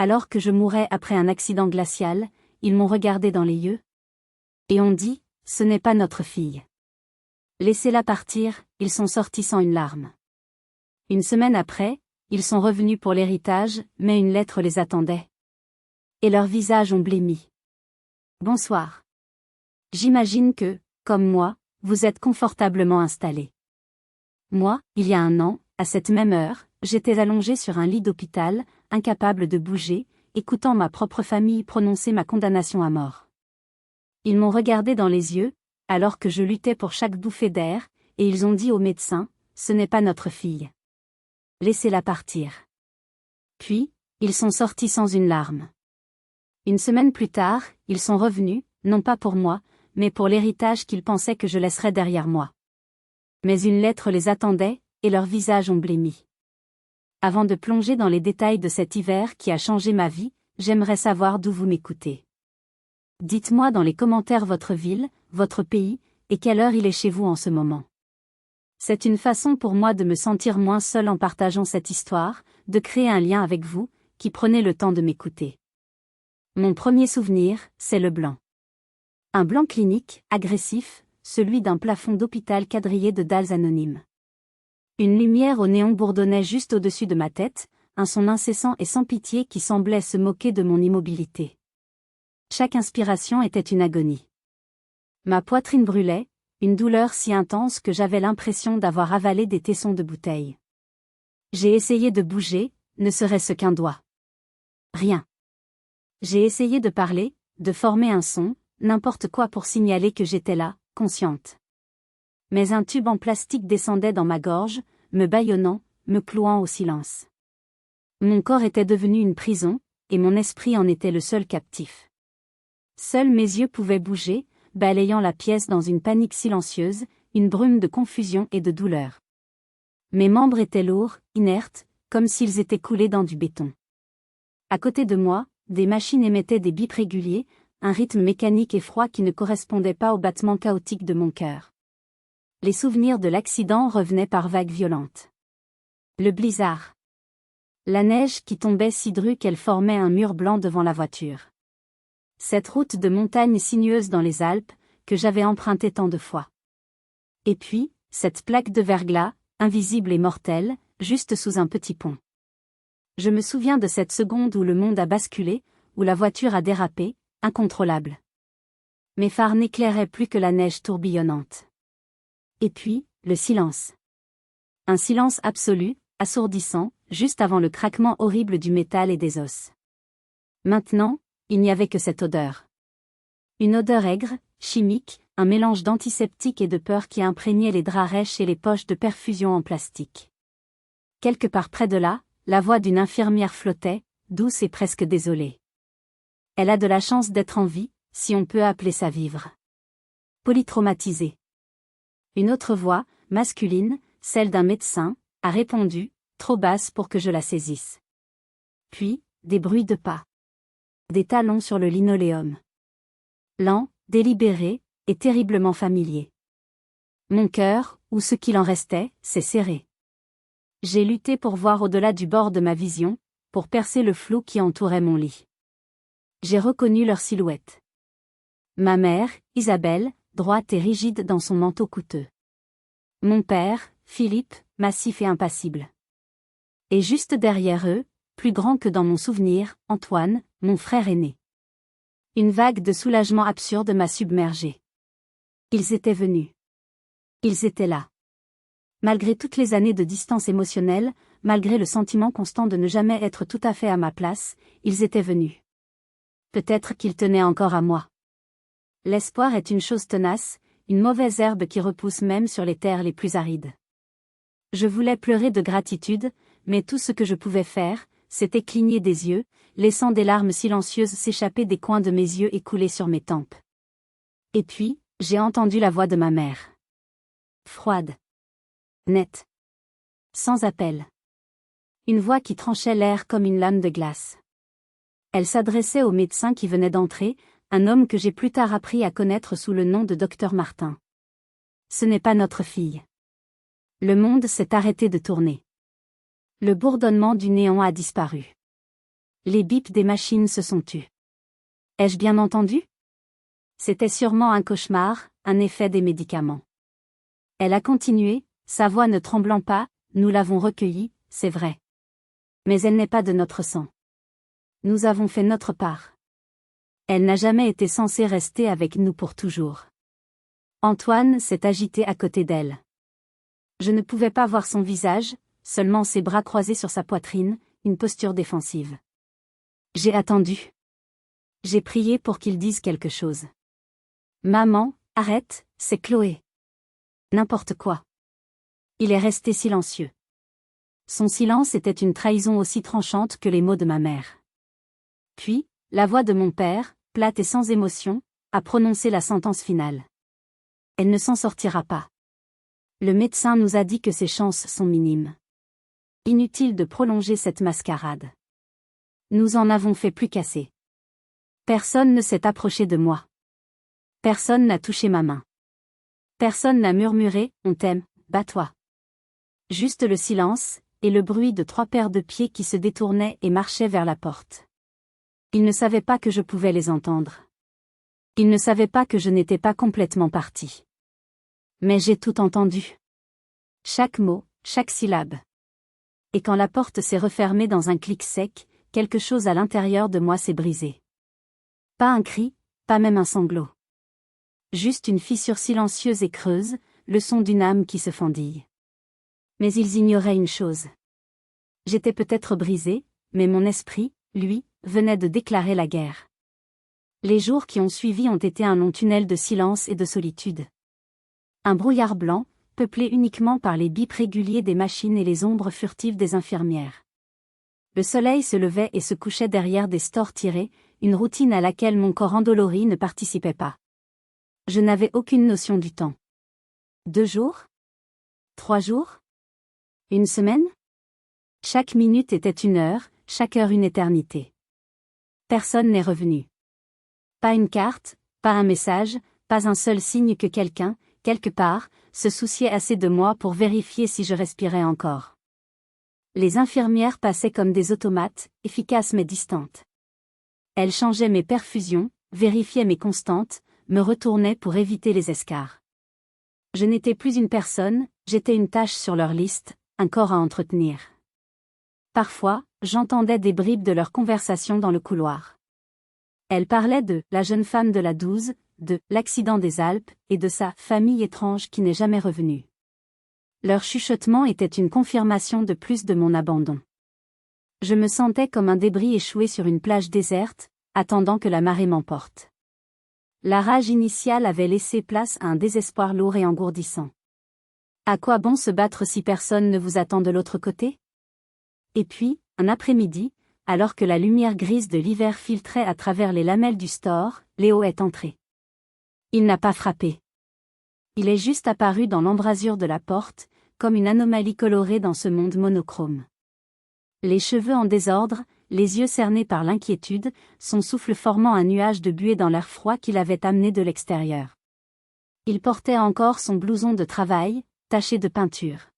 Alors que je mourais après un accident glacial, ils m'ont regardé dans les yeux. Et ont dit, ce n'est pas notre fille. Laissez-la partir, ils sont sortis sans une larme. Une semaine après, ils sont revenus pour l'héritage, mais une lettre les attendait. Et leurs visages ont blêmi. Bonsoir. J'imagine que, comme moi, vous êtes confortablement installés. Moi, il y a un an, à cette même heure, j'étais allongé sur un lit d'hôpital, incapable de bouger, écoutant ma propre famille prononcer ma condamnation à mort. Ils m'ont regardé dans les yeux, alors que je luttais pour chaque bouffée d'air, et ils ont dit au médecin, ce n'est pas notre fille. Laissez-la partir. Puis, ils sont sortis sans une larme. Une semaine plus tard, ils sont revenus, non pas pour moi, mais pour l'héritage qu'ils pensaient que je laisserais derrière moi. Mais une lettre les attendait, et leurs visages ont blêmi. Avant de plonger dans les détails de cet hiver qui a changé ma vie, j'aimerais savoir d'où vous m'écoutez. Dites-moi dans les commentaires votre ville, votre pays, et quelle heure il est chez vous en ce moment. C'est une façon pour moi de me sentir moins seul en partageant cette histoire, de créer un lien avec vous, qui prenez le temps de m'écouter. Mon premier souvenir, c'est le blanc. Un blanc clinique, agressif, celui d'un plafond d'hôpital quadrillé de dalles anonymes. Une lumière au néon bourdonnait juste au-dessus de ma tête, un son incessant et sans pitié qui semblait se moquer de mon immobilité. Chaque inspiration était une agonie. Ma poitrine brûlait, une douleur si intense que j'avais l'impression d'avoir avalé des tessons de bouteille. J'ai essayé de bouger, ne serait-ce qu'un doigt. Rien. J'ai essayé de parler, de former un son, n'importe quoi pour signaler que j'étais là, consciente. Mais un tube en plastique descendait dans ma gorge, me bâillonnant, me clouant au silence. Mon corps était devenu une prison, et mon esprit en était le seul captif. Seuls mes yeux pouvaient bouger, balayant la pièce dans une panique silencieuse, une brume de confusion et de douleur. Mes membres étaient lourds, inertes, comme s'ils étaient coulés dans du béton. À côté de moi, des machines émettaient des bips réguliers, un rythme mécanique et froid qui ne correspondait pas au battement chaotique de mon cœur. Les souvenirs de l'accident revenaient par vagues violentes. Le blizzard. La neige qui tombait si drue qu'elle formait un mur blanc devant la voiture. Cette route de montagne sinueuse dans les Alpes, que j'avais empruntée tant de fois. Et puis, cette plaque de verglas, invisible et mortelle, juste sous un petit pont. Je me souviens de cette seconde où le monde a basculé, où la voiture a dérapé, incontrôlable. Mes phares n'éclairaient plus que la neige tourbillonnante. Et puis, le silence. Un silence absolu, assourdissant, juste avant le craquement horrible du métal et des os. Maintenant, il n'y avait que cette odeur. Une odeur aigre, chimique, un mélange d'antiseptique et de peur qui imprégnait les draps rêches et les poches de perfusion en plastique. Quelque part près de là, la voix d'une infirmière flottait, douce et presque désolée. Elle a de la chance d'être en vie, si on peut appeler ça vivre. Polytraumatisée. Une autre voix, masculine, celle d'un médecin, a répondu, trop basse pour que je la saisisse. Puis, des bruits de pas. Des talons sur le linoléum. Lents, délibérés, et terriblement familiers. Mon cœur, ou ce qu'il en restait, s'est serré. J'ai lutté pour voir au-delà du bord de ma vision, pour percer le flou qui entourait mon lit. J'ai reconnu leur silhouette. Ma mère, Isabelle, droite et rigide dans son manteau coûteux. Mon père, Philippe, massif et impassible. Et juste derrière eux, plus grand que dans mon souvenir, Antoine, mon frère aîné. Une vague de soulagement absurde m'a submergé. Ils étaient venus. Ils étaient là. Malgré toutes les années de distance émotionnelle, malgré le sentiment constant de ne jamais être tout à fait à ma place, ils étaient venus. Peut-être qu'ils tenaient encore à moi. L'espoir est une chose tenace, une mauvaise herbe qui repousse même sur les terres les plus arides. Je voulais pleurer de gratitude, mais tout ce que je pouvais faire, c'était cligner des yeux, laissant des larmes silencieuses s'échapper des coins de mes yeux et couler sur mes tempes. Et puis, j'ai entendu la voix de ma mère. Froide. Nette. Sans appel. Une voix qui tranchait l'air comme une lame de glace. Elle s'adressait au médecin qui venait d'entrer, un homme que j'ai plus tard appris à connaître sous le nom de Dr Martin. Ce n'est pas notre fille. Le monde s'est arrêté de tourner. Le bourdonnement du néon a disparu. Les bips des machines se sont tus. Ai-je bien entendu? C'était sûrement un cauchemar, un effet des médicaments. Elle a continué, sa voix ne tremblant pas, nous l'avons recueillie, c'est vrai. Mais elle n'est pas de notre sang. Nous avons fait notre part. Elle n'a jamais été censée rester avec nous pour toujours. Antoine s'est agité à côté d'elle. Je ne pouvais pas voir son visage, seulement ses bras croisés sur sa poitrine, une posture défensive. J'ai attendu. J'ai prié pour qu'il dise quelque chose. Maman, arrête, c'est Chloé. N'importe quoi. Il est resté silencieux. Son silence était une trahison aussi tranchante que les mots de ma mère. Puis, la voix de mon père, plate et sans émotion, a prononcé la sentence finale. Elle ne s'en sortira pas. Le médecin nous a dit que ses chances sont minimes. Inutile de prolonger cette mascarade. Nous en avons fait plus qu'assez. Personne ne s'est approché de moi. Personne n'a touché ma main. Personne n'a murmuré « On t'aime, bats-toi ». Juste le silence, et le bruit de 3 paires de pieds qui se détournaient et marchaient vers la porte. Ils ne savaient pas que je pouvais les entendre. Ils ne savaient pas que je n'étais pas complètement partie. Mais j'ai tout entendu. Chaque mot, chaque syllabe. Et quand la porte s'est refermée dans un clic sec, quelque chose à l'intérieur de moi s'est brisé. Pas un cri, pas même un sanglot. Juste une fissure silencieuse et creuse, le son d'une âme qui se fendille. Mais ils ignoraient une chose. J'étais peut-être brisée, mais mon esprit, lui, venait de déclarer la guerre. Les jours qui ont suivi ont été un long tunnel de silence et de solitude. Un brouillard blanc, peuplé uniquement par les bips réguliers des machines et les ombres furtives des infirmières. Le soleil se levait et se couchait derrière des stores tirés, une routine à laquelle mon corps endolori ne participait pas. Je n'avais aucune notion du temps. 2 jours? 3 jours? Une semaine? Chaque minute était une heure, chaque heure une éternité. Personne n'est revenu. Pas une carte, pas un message, pas un seul signe que quelqu'un, quelque part, se souciait assez de moi pour vérifier si je respirais encore. Les infirmières passaient comme des automates, efficaces mais distantes. Elles changeaient mes perfusions, vérifiaient mes constantes, me retournaient pour éviter les escarres. Je n'étais plus une personne, j'étais une tâche sur leur liste, un corps à entretenir. Parfois, j'entendais des bribes de leur conversation dans le couloir. Elles parlaient de « la jeune femme de la 12 », de « l'accident des Alpes » et de sa « famille étrange qui n'est jamais revenue ». Leur chuchotement était une confirmation de plus de mon abandon. Je me sentais comme un débris échoué sur une plage déserte, attendant que la marée m'emporte. La rage initiale avait laissé place à un désespoir lourd et engourdissant. À quoi bon se battre si personne ne vous attend de l'autre côté? Et puis, un après-midi, alors que la lumière grise de l'hiver filtrait à travers les lamelles du store, Léo est entré. Il n'a pas frappé. Il est juste apparu dans l'embrasure de la porte, comme une anomalie colorée dans ce monde monochrome. Les cheveux en désordre, les yeux cernés par l'inquiétude, son souffle formant un nuage de buée dans l'air froid qu'il avait amené de l'extérieur. Il portait encore son blouson de travail, taché de peinture.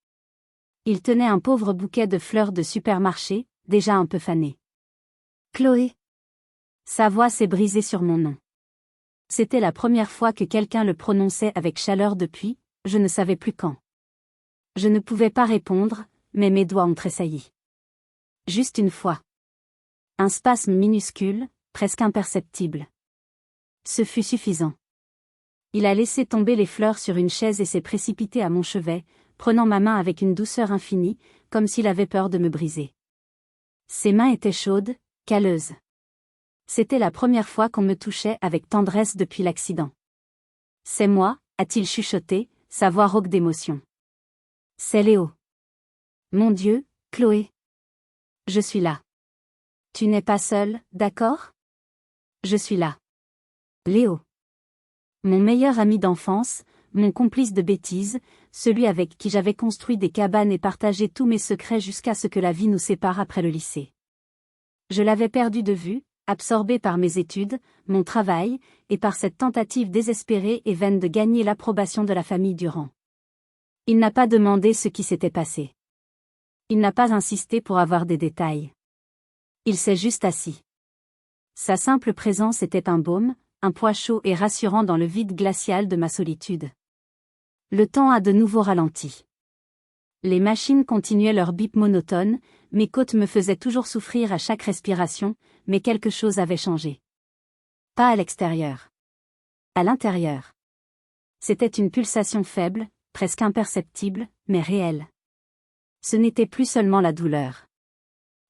Il tenait un pauvre bouquet de fleurs de supermarché, déjà un peu fané. Chloé. Sa voix s'est brisée sur mon nom. C'était la première fois que quelqu'un le prononçait avec chaleur depuis, je ne savais plus quand. Je ne pouvais pas répondre, mais mes doigts ont tressailli. Juste une fois. Un spasme minuscule, presque imperceptible. Ce fut suffisant. Il a laissé tomber les fleurs sur une chaise et s'est précipité à mon chevet, prenant ma main avec une douceur infinie, comme s'il avait peur de me briser. Ses mains étaient chaudes, calleuses. C'était la première fois qu'on me touchait avec tendresse depuis l'accident. C'est moi, a-t-il chuchoté, sa voix rauque d'émotion. C'est Léo. Mon Dieu, Chloé. Je suis là. Tu n'es pas seule, d'accord? Je suis là. Léo. Mon meilleur ami d'enfance, mon complice de bêtises, celui avec qui j'avais construit des cabanes et partagé tous mes secrets jusqu'à ce que la vie nous sépare après le lycée. Je l'avais perdu de vue, absorbé par mes études, mon travail, et par cette tentative désespérée et vaine de gagner l'approbation de la famille Durand. Il n'a pas demandé ce qui s'était passé. Il n'a pas insisté pour avoir des détails. Il s'est juste assis. Sa simple présence était un baume, un poids chaud et rassurant dans le vide glacial de ma solitude. Le temps a de nouveau ralenti. Les machines continuaient leur bip monotone, mes côtes me faisaient toujours souffrir à chaque respiration, mais quelque chose avait changé. Pas à l'extérieur. À l'intérieur. C'était une pulsation faible, presque imperceptible, mais réelle. Ce n'était plus seulement la douleur.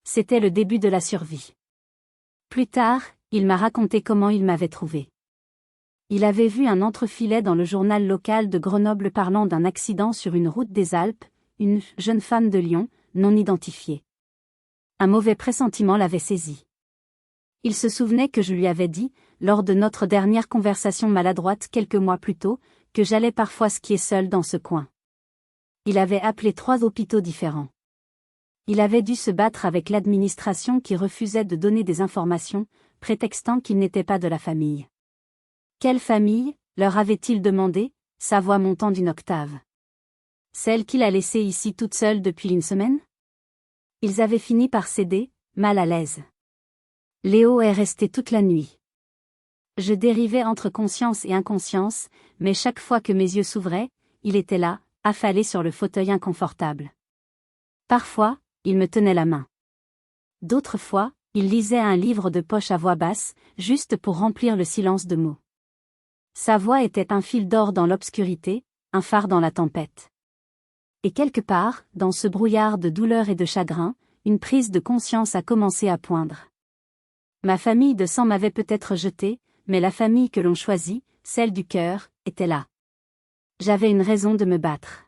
C'était le début de la survie. Plus tard, il m'a raconté comment il m'avait trouvé. Il avait vu un entrefilet dans le journal local de Grenoble parlant d'un accident sur une route des Alpes, une jeune femme de Lyon, non identifiée. Un mauvais pressentiment l'avait saisi. Il se souvenait que je lui avais dit, lors de notre dernière conversation maladroite quelques mois plus tôt, que j'allais parfois skier seul dans ce coin. Il avait appelé 3 hôpitaux différents. Il avait dû se battre avec l'administration qui refusait de donner des informations, prétextant qu'il n'était pas de la famille. Quelle famille, leur avait-il demandé, sa voix montant d'une octave. Celle qu'il a laissée ici toute seule depuis une semaine? Ils avaient fini par céder, mal à l'aise. Léo est resté toute la nuit. Je dérivais entre conscience et inconscience, mais chaque fois que mes yeux s'ouvraient, il était là, affalé sur le fauteuil inconfortable. Parfois, il me tenait la main. D'autres fois, il lisait un livre de poche à voix basse, juste pour remplir le silence de mots. Sa voix était un fil d'or dans l'obscurité, un phare dans la tempête. Et quelque part, dans ce brouillard de douleur et de chagrin, une prise de conscience a commencé à poindre. Ma famille de sang m'avait peut-être jeté, mais la famille que l'on choisit, celle du cœur, était là. J'avais une raison de me battre.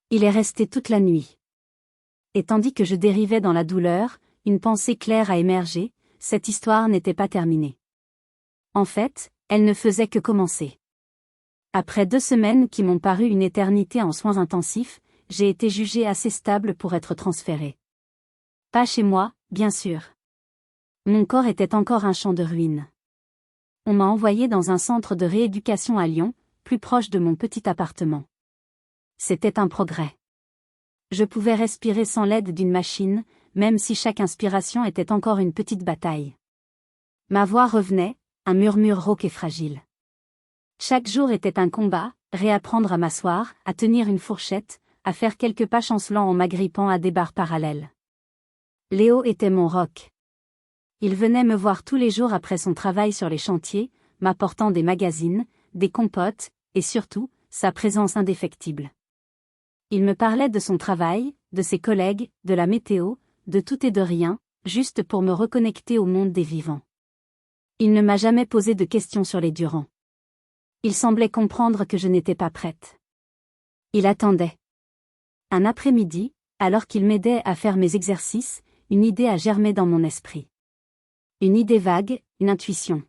Il est resté toute la nuit. Et tandis que je dérivais dans la douleur, une pensée claire a émergé, cette histoire n'était pas terminée. En fait, elle ne faisait que commencer. Après 2 semaines qui m'ont paru une éternité en soins intensifs, j'ai été jugée assez stable pour être transférée. Pas chez moi, bien sûr. Mon corps était encore un champ de ruines. On m'a envoyé dans un centre de rééducation à Lyon, plus proche de mon petit appartement. C'était un progrès. Je pouvais respirer sans l'aide d'une machine, même si chaque inspiration était encore une petite bataille. Ma voix revenait, un murmure rauque et fragile. Chaque jour était un combat, réapprendre à m'asseoir, à tenir une fourchette, à faire quelques pas chancelants en m'agrippant à des barres parallèles. Léo était mon roc. Il venait me voir tous les jours après son travail sur les chantiers, m'apportant des magazines, des compotes, et surtout, sa présence indéfectible. Il me parlait de son travail, de ses collègues, de la météo, de tout et de rien, juste pour me reconnecter au monde des vivants. Il ne m'a jamais posé de questions sur les Durand. Il semblait comprendre que je n'étais pas prête. Il attendait. Un après-midi, alors qu'il m'aidait à faire mes exercices, une idée a germé dans mon esprit. Une idée vague, une intuition.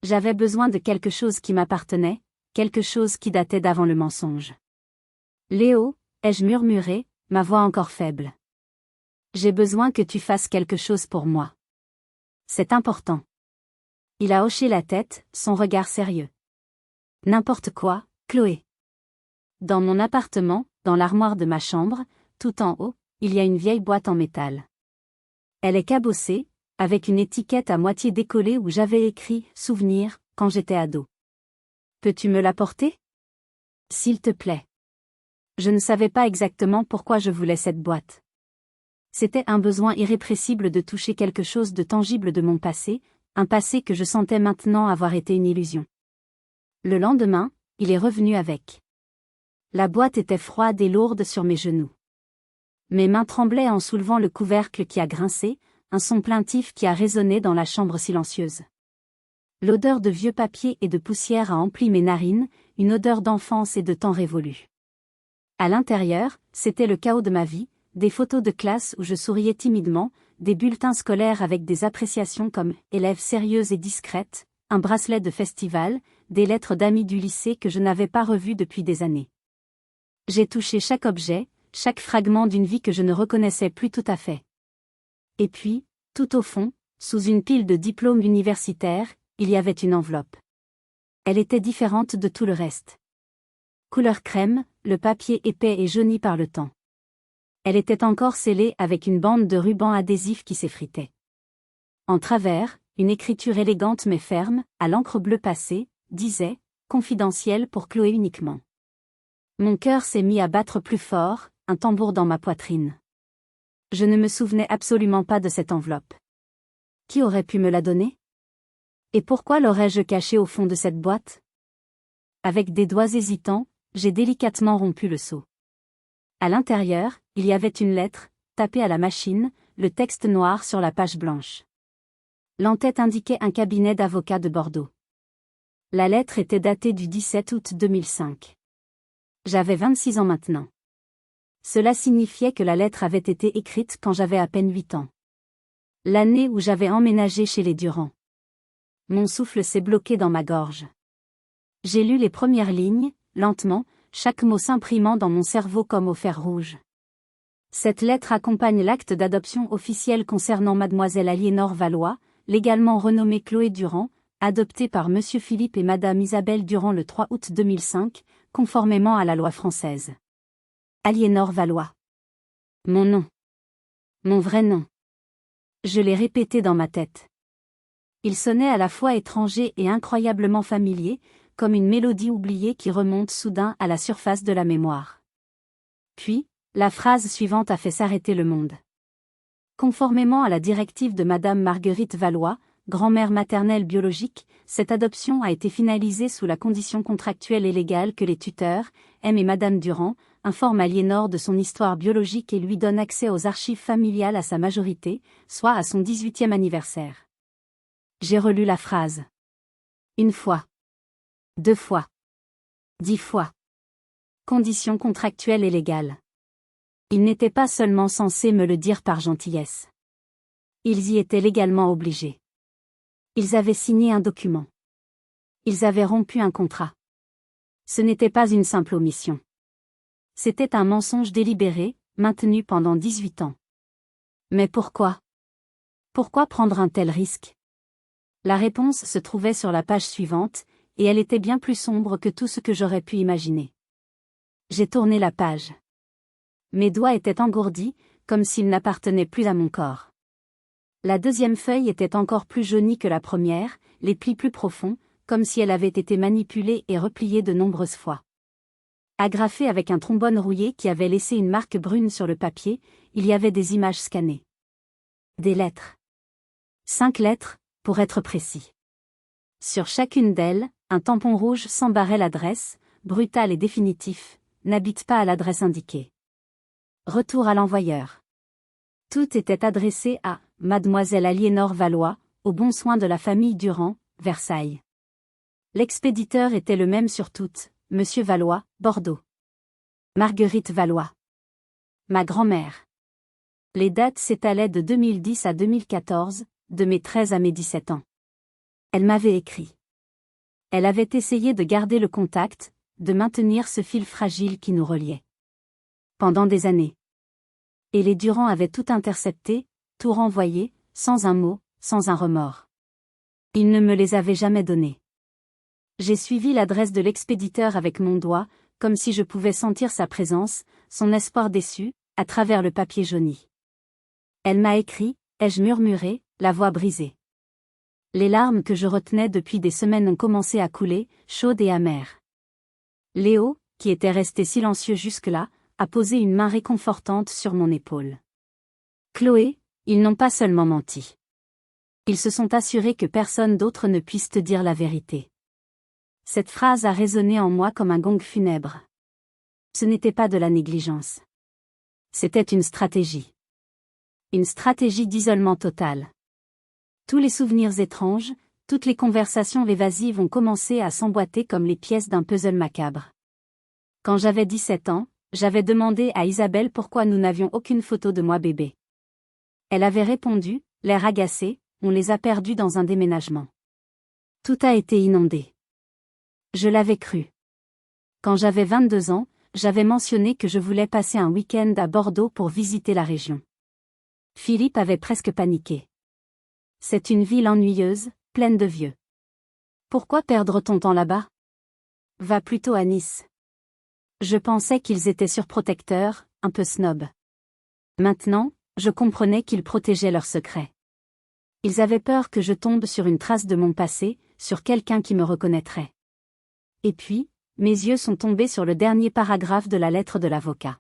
J'avais besoin de quelque chose qui m'appartenait, quelque chose qui datait d'avant le mensonge. Léo, ai-je murmuré, ma voix encore faible. J'ai besoin que tu fasses quelque chose pour moi. C'est important. Il a hoché la tête, son regard sérieux. N'importe quoi, Chloé. Dans mon appartement, dans l'armoire de ma chambre, tout en haut, il y a une vieille boîte en métal. Elle est cabossée, avec une étiquette à moitié décollée où j'avais écrit « Souvenir » quand j'étais ado. Peux-tu me l'apporter? S'il te plaît. Je ne savais pas exactement pourquoi je voulais cette boîte. C'était un besoin irrépressible de toucher quelque chose de tangible de mon passé, un passé que je sentais maintenant avoir été une illusion. Le lendemain, il est revenu avec. La boîte était froide et lourde sur mes genoux. Mes mains tremblaient en soulevant le couvercle qui a grincé, un son plaintif qui a résonné dans la chambre silencieuse. L'odeur de vieux papier et de poussière a empli mes narines, une odeur d'enfance et de temps révolu. À l'intérieur, c'était le chaos de ma vie, des photos de classe où je souriais timidement, des bulletins scolaires avec des appréciations comme « élève sérieuse et discrète », un bracelet de festival, des lettres d'amis du lycée que je n'avais pas revues depuis des années. J'ai touché chaque objet, chaque fragment d'une vie que je ne reconnaissais plus tout à fait. Et puis, tout au fond, sous une pile de diplômes universitaires, il y avait une enveloppe. Elle était différente de tout le reste. Couleur crème, le papier épais et jauni par le temps. Elle était encore scellée avec une bande de ruban adhésif qui s'effritait. En travers, une écriture élégante mais ferme, à l'encre bleue passée, disait « Confidentiel pour Chloé uniquement ». Mon cœur s'est mis à battre plus fort, un tambour dans ma poitrine. Je ne me souvenais absolument pas de cette enveloppe. Qui aurait pu me la donner? Et pourquoi l'aurais-je cachée au fond de cette boîte? Avec des doigts hésitants, j'ai délicatement rompu le seau. À l'intérieur, il y avait une lettre, tapée à la machine, le texte noir sur la page blanche. L'en-tête indiquait un cabinet d'avocats de Bordeaux. La lettre était datée du 17 août 2005. J'avais 26 ans maintenant. Cela signifiait que la lettre avait été écrite quand j'avais à peine 8 ans. L'année où j'avais emménagé chez les Durand. Mon souffle s'est bloqué dans ma gorge. J'ai lu les premières lignes, lentement, chaque mot s'imprimant dans mon cerveau comme au fer rouge. Cette lettre accompagne l'acte d'adoption officiel concernant mademoiselle Aliénor Valois, légalement renommée Chloé Durand, adoptée par monsieur Philippe et madame Isabelle Durand le 3 août 2005, conformément à la loi française. Aliénor Valois. Mon nom. Mon vrai nom. Je l'ai répété dans ma tête. Il sonnait à la fois étranger et incroyablement familier, comme une mélodie oubliée qui remonte soudain à la surface de la mémoire. Puis, la phrase suivante a fait s'arrêter le monde. Conformément à la directive de madame Marguerite Valois, grand-mère maternelle biologique, cette adoption a été finalisée sous la condition contractuelle et légale que les tuteurs, M et madame Durand, informent Aliénor de son histoire biologique et lui donnent accès aux archives familiales à sa majorité, soit à son 18e anniversaire. J'ai relu la phrase. 1 fois. 2 fois. 10 fois. Conditions contractuelles et légales. Ils n'étaient pas seulement censés me le dire par gentillesse. Ils y étaient légalement obligés. Ils avaient signé un document. Ils avaient rompu un contrat. Ce n'était pas une simple omission. C'était un mensonge délibéré, maintenu pendant 18 ans. Mais pourquoi? Pourquoi prendre un tel risque? La réponse se trouvait sur la page suivante, et elle était bien plus sombre que tout ce que j'aurais pu imaginer. J'ai tourné la page. Mes doigts étaient engourdis, comme s'ils n'appartenaient plus à mon corps. La deuxième feuille était encore plus jaunie que la première, les plis plus profonds, comme si elle avait été manipulée et repliée de nombreuses fois. Agrafée avec un trombone rouillé qui avait laissé une marque brune sur le papier, il y avait des images scannées. Des lettres. 5 lettres, pour être précis. Sur chacune d'elles, un tampon rouge s'embarrait l'adresse, brutal et définitif, n'habite pas à l'adresse indiquée. Retour à l'envoyeur. Tout était adressé à mademoiselle Aliénor Valois, au bon soin de la famille Durand, Versailles. L'expéditeur était le même sur toutes, monsieur Valois, Bordeaux. Marguerite Valois. Ma grand-mère. Les dates s'étalaient de 2010 à 2014, de mes 13 à mes 17 ans. Elle m'avait écrit. Elle avait essayé de garder le contact, de maintenir ce fil fragile qui nous reliait. Pendant des années. Et les Durand avaient tout intercepté, tout renvoyé, sans un mot, sans un remords. Ils ne me les avaient jamais donnés. J'ai suivi l'adresse de l'expéditeur avec mon doigt, comme si je pouvais sentir sa présence, son espoir déçu, à travers le papier jauni. Elle m'a écrit, ai-je murmuré, la voix brisée. Les larmes que je retenais depuis des semaines ont commencé à couler, chaudes et amères. Léo, qui était resté silencieux jusque-là, a posé une main réconfortante sur mon épaule. Chloé, ils n'ont pas seulement menti. Ils se sont assurés que personne d'autre ne puisse te dire la vérité. Cette phrase a résonné en moi comme un gong funèbre. Ce n'était pas de la négligence. C'était une stratégie. Une stratégie d'isolement total. Tous les souvenirs étranges, toutes les conversations évasives ont commencé à s'emboîter comme les pièces d'un puzzle macabre. Quand j'avais 17 ans, j'avais demandé à Isabelle pourquoi nous n'avions aucune photo de moi bébé. Elle avait répondu, l'air agacé, on les a perdus dans un déménagement. Tout a été inondé. Je l'avais cru. Quand j'avais 22 ans, j'avais mentionné que je voulais passer un week-end à Bordeaux pour visiter la région. Philippe avait presque paniqué. C'est une ville ennuyeuse, pleine de vieux. Pourquoi perdre ton temps là-bas? Va plutôt à Nice. Je pensais qu'ils étaient surprotecteurs, un peu snobs. Maintenant, je comprenais qu'ils protégeaient leurs secrets. Ils avaient peur que je tombe sur une trace de mon passé, sur quelqu'un qui me reconnaîtrait. Et puis, mes yeux sont tombés sur le dernier paragraphe de la lettre de l'avocat.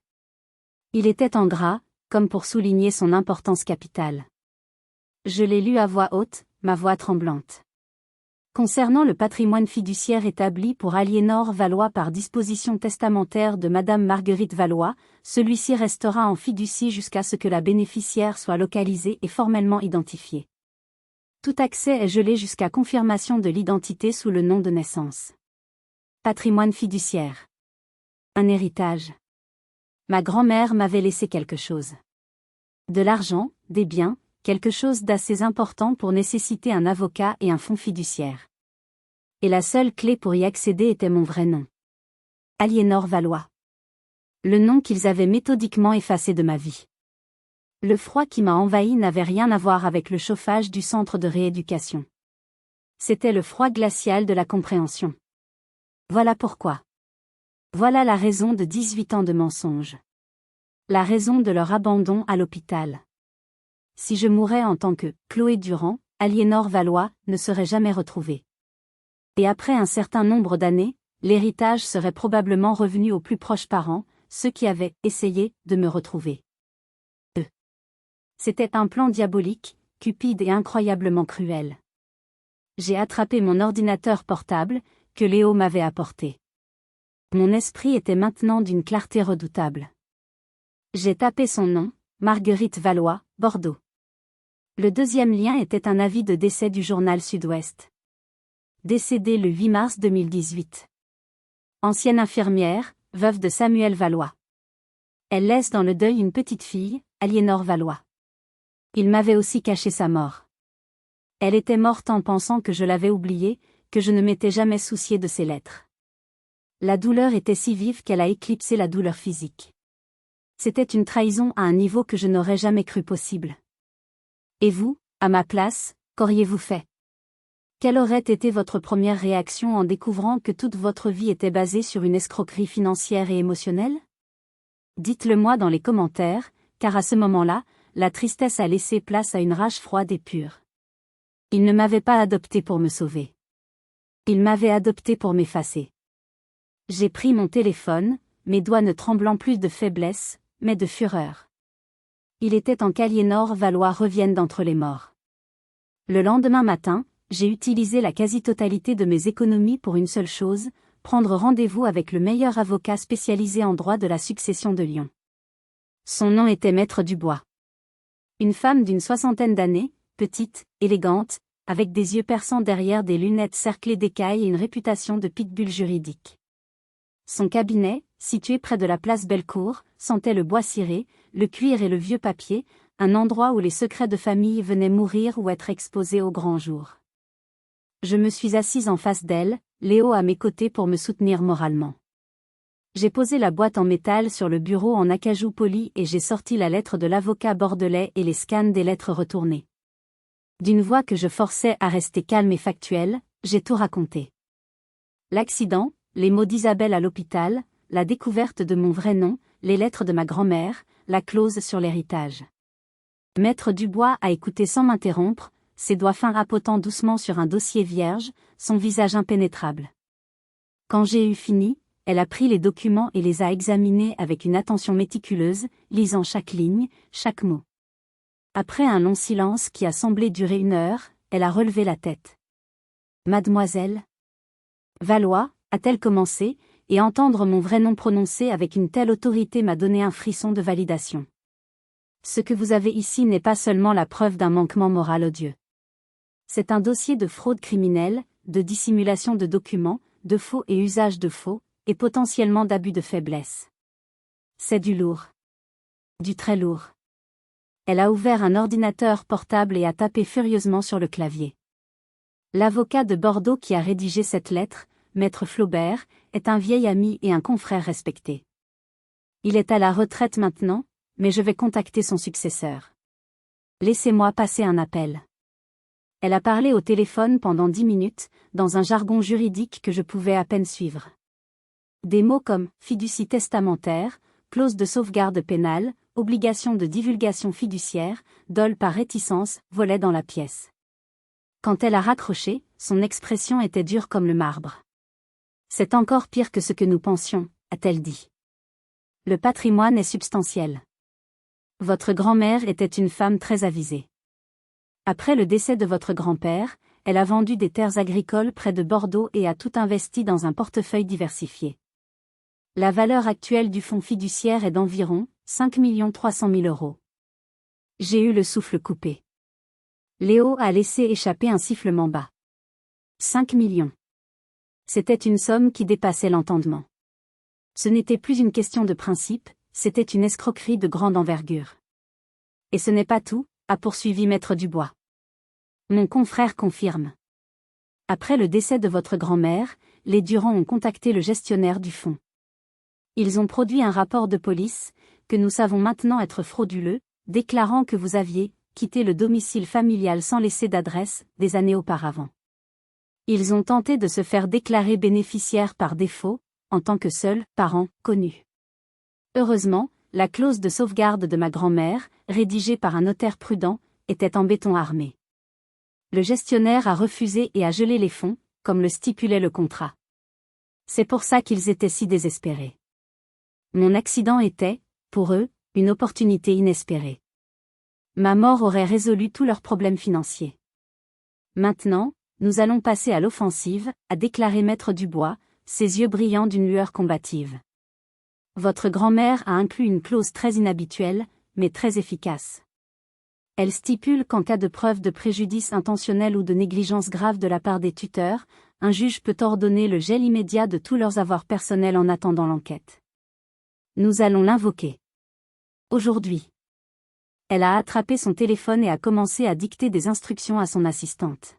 Il était en gras, comme pour souligner son importance capitale. Je l'ai lu à voix haute, ma voix tremblante. Concernant le patrimoine fiduciaire établi pour Aliénor Valois par disposition testamentaire de Madame Marguerite Valois, celui-ci restera en fiducie jusqu'à ce que la bénéficiaire soit localisée et formellement identifiée. Tout accès est gelé jusqu'à confirmation de l'identité sous le nom de naissance. Patrimoine fiduciaire. Un héritage. Ma grand-mère m'avait laissé quelque chose. De l'argent, des biens, quelque chose d'assez important pour nécessiter un avocat et un fonds fiduciaire. Et la seule clé pour y accéder était mon vrai nom. Aliénor Valois. Le nom qu'ils avaient méthodiquement effacé de ma vie. Le froid qui m'a envahi n'avait rien à voir avec le chauffage du centre de rééducation. C'était le froid glacial de la compréhension. Voilà pourquoi. Voilà la raison de 18 ans de mensonges. La raison de leur abandon à l'hôpital. Si je mourais en tant que Chloé Durand, Aliénor Valois ne serait jamais retrouvée. Et après un certain nombre d'années, l'héritage serait probablement revenu aux plus proches parents, ceux qui avaient essayé de me retrouver. C'était un plan diabolique, cupide et incroyablement cruel. J'ai attrapé mon ordinateur portable, que Léo m'avait apporté. Mon esprit était maintenant d'une clarté redoutable. J'ai tapé son nom, Marguerite Valois, Bordeaux. Le deuxième lien était un avis de décès du journal Sud-Ouest. Décédée le 8 mars 2018. Ancienne infirmière, veuve de Samuel Valois. Elle laisse dans le deuil une petite fille, Aliénor Valois. Il m'avait aussi caché sa mort. Elle était morte en pensant que je l'avais oubliée, que je ne m'étais jamais soucié de ses lettres. La douleur était si vive qu'elle a éclipsé la douleur physique. C'était une trahison à un niveau que je n'aurais jamais cru possible. Et vous, à ma place, qu'auriez-vous fait? Quelle aurait été votre première réaction en découvrant que toute votre vie était basée sur une escroquerie financière et émotionnelle? Dites-le-moi dans les commentaires, car à ce moment-là, la tristesse a laissé place à une rage froide et pure. Il ne m'avait pas adopté pour me sauver. Il m'avait adopté pour m'effacer. J'ai pris mon téléphone, mes doigts ne tremblant plus de faiblesse, mais de fureur. Il était temps qu'Aliénor Valois revienne d'entre les morts. Le lendemain matin, j'ai utilisé la quasi-totalité de mes économies pour une seule chose, prendre rendez-vous avec le meilleur avocat spécialisé en droit de la succession de Lyon. Son nom était Maître Dubois. Une femme d'une soixantaine d'années, petite, élégante, avec des yeux perçants derrière des lunettes cerclées d'écailles et une réputation de pitbull juridique. Son cabinet, situé près de la place Bellecour, sentait le bois ciré, le cuir et le vieux papier, un endroit où les secrets de famille venaient mourir ou être exposés au grand jour. Je me suis assise en face d'elle, Léo à mes côtés pour me soutenir moralement. J'ai posé la boîte en métal sur le bureau en acajou poli et j'ai sorti la lettre de l'avocat bordelais et les scans des lettres retournées. D'une voix que je forçais à rester calme et factuelle, j'ai tout raconté. L'accident, les mots d'Isabelle à l'hôpital, la découverte de mon vrai nom, les lettres de ma grand-mère, la clause sur l'héritage. Maître Dubois a écouté sans m'interrompre, ses doigts fins rapotant doucement sur un dossier vierge, son visage impénétrable. Quand j'ai eu fini, elle a pris les documents et les a examinés avec une attention méticuleuse, lisant chaque ligne, chaque mot. Après un long silence qui a semblé durer 1 heure, elle a relevé la tête. Mademoiselle Valois, a-t-elle commencé, et entendre mon vrai nom prononcé avec une telle autorité m'a donné un frisson de validation. Ce que vous avez ici n'est pas seulement la preuve d'un manquement moral odieux. C'est un dossier de fraude criminelle, de dissimulation de documents, de faux et usage de faux, et potentiellement d'abus de faiblesse. C'est du lourd. Du très lourd. Elle a ouvert un ordinateur portable et a tapé furieusement sur le clavier. L'avocat de Bordeaux qui a rédigé cette lettre, Maître Flaubert, est un vieil ami et un confrère respecté. Il est à la retraite maintenant, mais je vais contacter son successeur. Laissez-moi passer un appel. Elle a parlé au téléphone pendant 10 minutes, dans un jargon juridique que je pouvais à peine suivre. Des mots comme fiducie testamentaire, clause de sauvegarde pénale, obligation de divulgation fiduciaire, dol par réticence, volait dans la pièce. Quand elle a raccroché, son expression était dure comme le marbre. C'est encore pire que ce que nous pensions, a-t-elle dit. Le patrimoine est substantiel. Votre grand-mère était une femme très avisée. Après le décès de votre grand-père, elle a vendu des terres agricoles près de Bordeaux et a tout investi dans un portefeuille diversifié. La valeur actuelle du fonds fiduciaire est d'environ 5 300 000 €. J'ai eu le souffle coupé. Léo a laissé échapper un sifflement bas. 5 millions. C'était une somme qui dépassait l'entendement. Ce n'était plus une question de principe, c'était une escroquerie de grande envergure. Et ce n'est pas tout, a poursuivi Maître Dubois. Mon confrère confirme. Après le décès de votre grand-mère, les Durand ont contacté le gestionnaire du fonds. Ils ont produit un rapport de police, que nous savons maintenant être frauduleux, déclarant que vous aviez quitté le domicile familial sans laisser d'adresse, des années auparavant. Ils ont tenté de se faire déclarer bénéficiaire par défaut, en tant que seul parent connu. Heureusement, la clause de sauvegarde de ma grand-mère, rédigée par un notaire prudent, était en béton armé. Le gestionnaire a refusé et a gelé les fonds, comme le stipulait le contrat. C'est pour ça qu'ils étaient si désespérés. Mon accident était, pour eux, une opportunité inespérée. Ma mort aurait résolu tous leurs problèmes financiers. Maintenant, nous allons passer à l'offensive, a déclaré Maître Dubois, ses yeux brillants d'une lueur combative. Votre grand-mère a inclus une clause très inhabituelle, mais très efficace. Elle stipule qu'en cas de preuve de préjudice intentionnel ou de négligence grave de la part des tuteurs, un juge peut ordonner le gel immédiat de tous leurs avoirs personnels en attendant l'enquête. Nous allons l'invoquer. Aujourd'hui. Elle a attrapé son téléphone et a commencé à dicter des instructions à son assistante.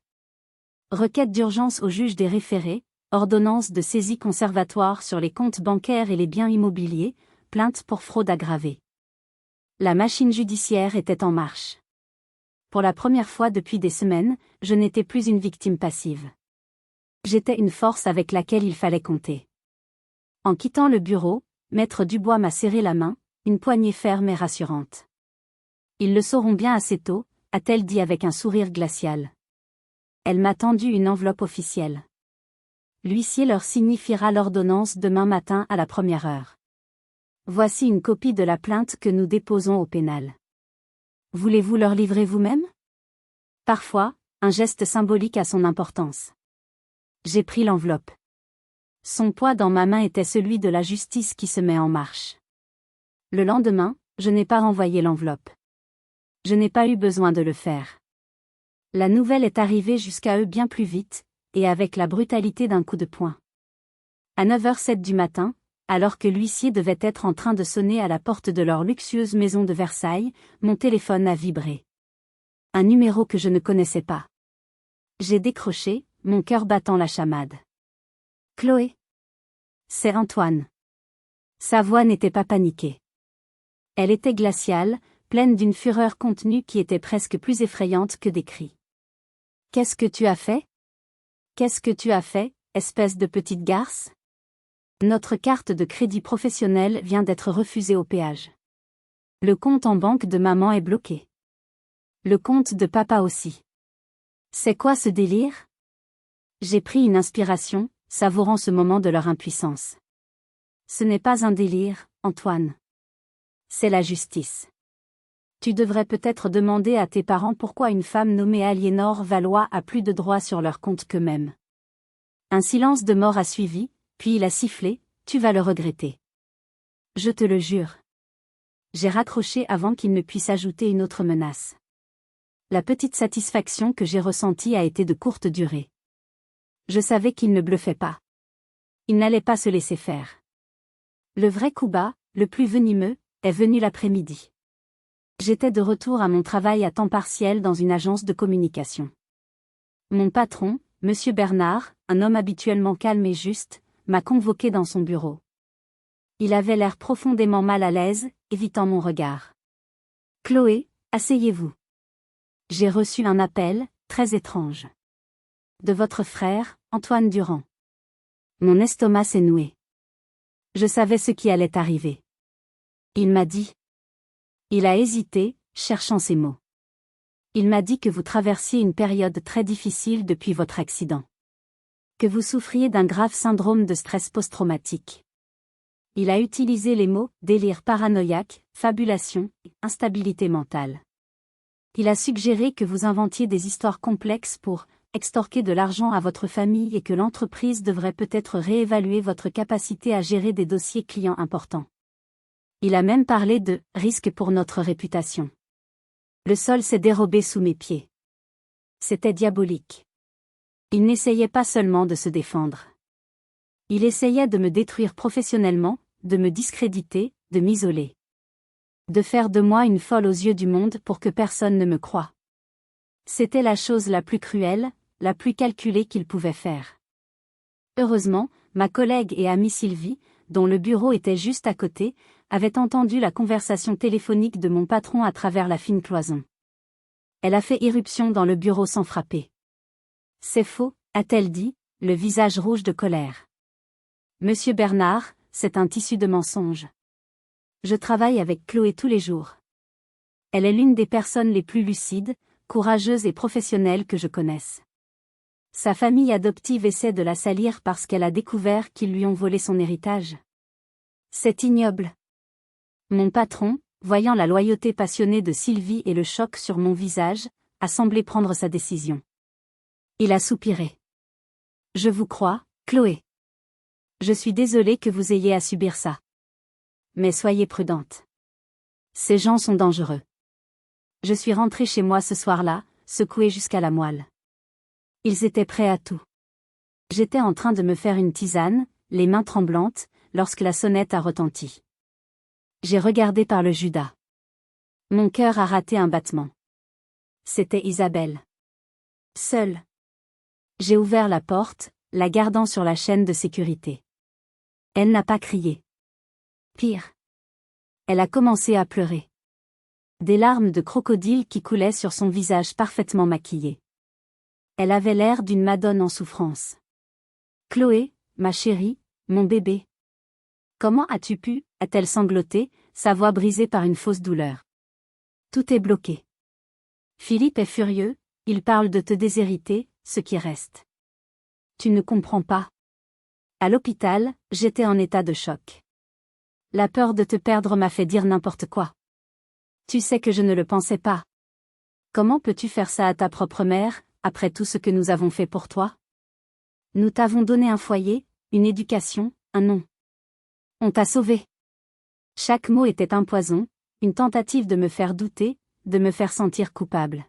Requête d'urgence au juge des référés, ordonnance de saisie conservatoire sur les comptes bancaires et les biens immobiliers, plainte pour fraude aggravée. La machine judiciaire était en marche. Pour la première fois depuis des semaines, je n'étais plus une victime passive. J'étais une force avec laquelle il fallait compter. En quittant le bureau, Maître Dubois m'a serré la main, une poignée ferme et rassurante. Ils le sauront bien assez tôt, a-t-elle dit avec un sourire glacial. Elle m'a tendu une enveloppe officielle. L'huissier leur signifiera l'ordonnance demain matin à la première heure. Voici une copie de la plainte que nous déposons au pénal. Voulez-vous leur livrer vous-même ? Parfois, un geste symbolique a son importance. J'ai pris l'enveloppe. Son poids dans ma main était celui de la justice qui se met en marche. Le lendemain, je n'ai pas renvoyé l'enveloppe. Je n'ai pas eu besoin de le faire. La nouvelle est arrivée jusqu'à eux bien plus vite, et avec la brutalité d'un coup de poing. À 9h07 du matin, alors que l'huissier devait être en train de sonner à la porte de leur luxueuse maison de Versailles, mon téléphone a vibré. Un numéro que je ne connaissais pas. J'ai décroché, mon cœur battant la chamade. Chloé. C'est Antoine. Sa voix n'était pas paniquée. Elle était glaciale, pleine d'une fureur contenue qui était presque plus effrayante que des cris. Qu'est-ce que tu as fait ? Qu'est-ce que tu as fait, espèce de petite garce ? Notre carte de crédit professionnel vient d'être refusée au péage. Le compte en banque de maman est bloqué. Le compte de papa aussi. C'est quoi ce délire ? J'ai pris une inspiration, savourant ce moment de leur impuissance. Ce n'est pas un délire, Antoine. C'est la justice. Tu devrais peut-être demander à tes parents pourquoi une femme nommée Aliénor Valois a plus de droits sur leur compte qu'eux-mêmes. Un silence de mort a suivi, puis il a sifflé, tu vas le regretter. Je te le jure. J'ai raccroché avant qu'il ne puisse ajouter une autre menace. La petite satisfaction que j'ai ressentie a été de courte durée. Je savais qu'il ne bluffait pas. Il n'allait pas se laisser faire. Le vrai coup bas, le plus venimeux, est venu l'après-midi. J'étais de retour à mon travail à temps partiel dans une agence de communication. Mon patron, Monsieur Bernard, un homme habituellement calme et juste, m'a convoqué dans son bureau. Il avait l'air profondément mal à l'aise, évitant mon regard. « Chloé, asseyez-vous. J'ai reçu un appel, très étrange. De votre frère, Antoine Durand. » Mon estomac s'est noué. Je savais ce qui allait arriver. Il m'a dit. Il a hésité, cherchant ses mots. Il m'a dit que vous traversiez une période très difficile depuis votre accident. Que vous souffriez d'un grave syndrome de stress post-traumatique. Il a utilisé les mots « délire paranoïaque »,« fabulation »,« instabilité mentale ». Il a suggéré que vous inventiez des histoires complexes pour extorquer de l'argent à votre famille et que l'entreprise devrait peut-être réévaluer votre capacité à gérer des dossiers clients importants. Il a même parlé de « risque pour notre réputation ». Le sol s'est dérobé sous mes pieds. C'était diabolique. Il n'essayait pas seulement de se défendre. Il essayait de me détruire professionnellement, de me discréditer, de m'isoler. De faire de moi une folle aux yeux du monde pour que personne ne me croie. C'était la chose la plus cruelle, la plus calculée qu'il pouvait faire. Heureusement, ma collègue et amie Sylvie, dont le bureau était juste à côté, avait entendu la conversation téléphonique de mon patron à travers la fine cloison. Elle a fait irruption dans le bureau sans frapper. « C'est faux », a-t-elle dit, le visage rouge de colère. « Monsieur Bernard, c'est un tissu de mensonges. Je travaille avec Chloé tous les jours. Elle est l'une des personnes les plus lucides, courageuses et professionnelles que je connaisse. Sa famille adoptive essaie de la salir parce qu'elle a découvert qu'ils lui ont volé son héritage. C'est ignoble. » Mon patron, voyant la loyauté passionnée de Sylvie et le choc sur mon visage, a semblé prendre sa décision. Il a soupiré. « Je vous crois, Chloé. Je suis désolé que vous ayez à subir ça. Mais soyez prudente. Ces gens sont dangereux. Je suis rentré chez moi ce soir-là, secoué jusqu'à la moelle. Ils étaient prêts à tout. J'étais en train de me faire une tisane, les mains tremblantes, lorsque la sonnette a retenti. J'ai regardé par le Judas. Mon cœur a raté un battement. C'était Isabelle. Seule. J'ai ouvert la porte, la gardant sur la chaîne de sécurité. Elle n'a pas crié. Pire. Elle a commencé à pleurer. Des larmes de crocodile qui coulaient sur son visage parfaitement maquillé. Elle avait l'air d'une madone en souffrance. « Chloé, ma chérie, mon bébé. Comment as-tu pu » a-t-elle sangloté, sa voix brisée par une fausse douleur. « Tout est bloqué. Philippe est furieux, il parle de te déshériter, ce qui reste. Tu ne comprends pas. À l'hôpital, j'étais en état de choc. La peur de te perdre m'a fait dire n'importe quoi. Tu sais que je ne le pensais pas. Comment peux-tu faire ça à ta propre mère, après tout ce que nous avons fait pour toi? Nous t'avons donné un foyer, une éducation, un nom. On t'a sauvé. » Chaque mot était un poison, une tentative de me faire douter, de me faire sentir coupable.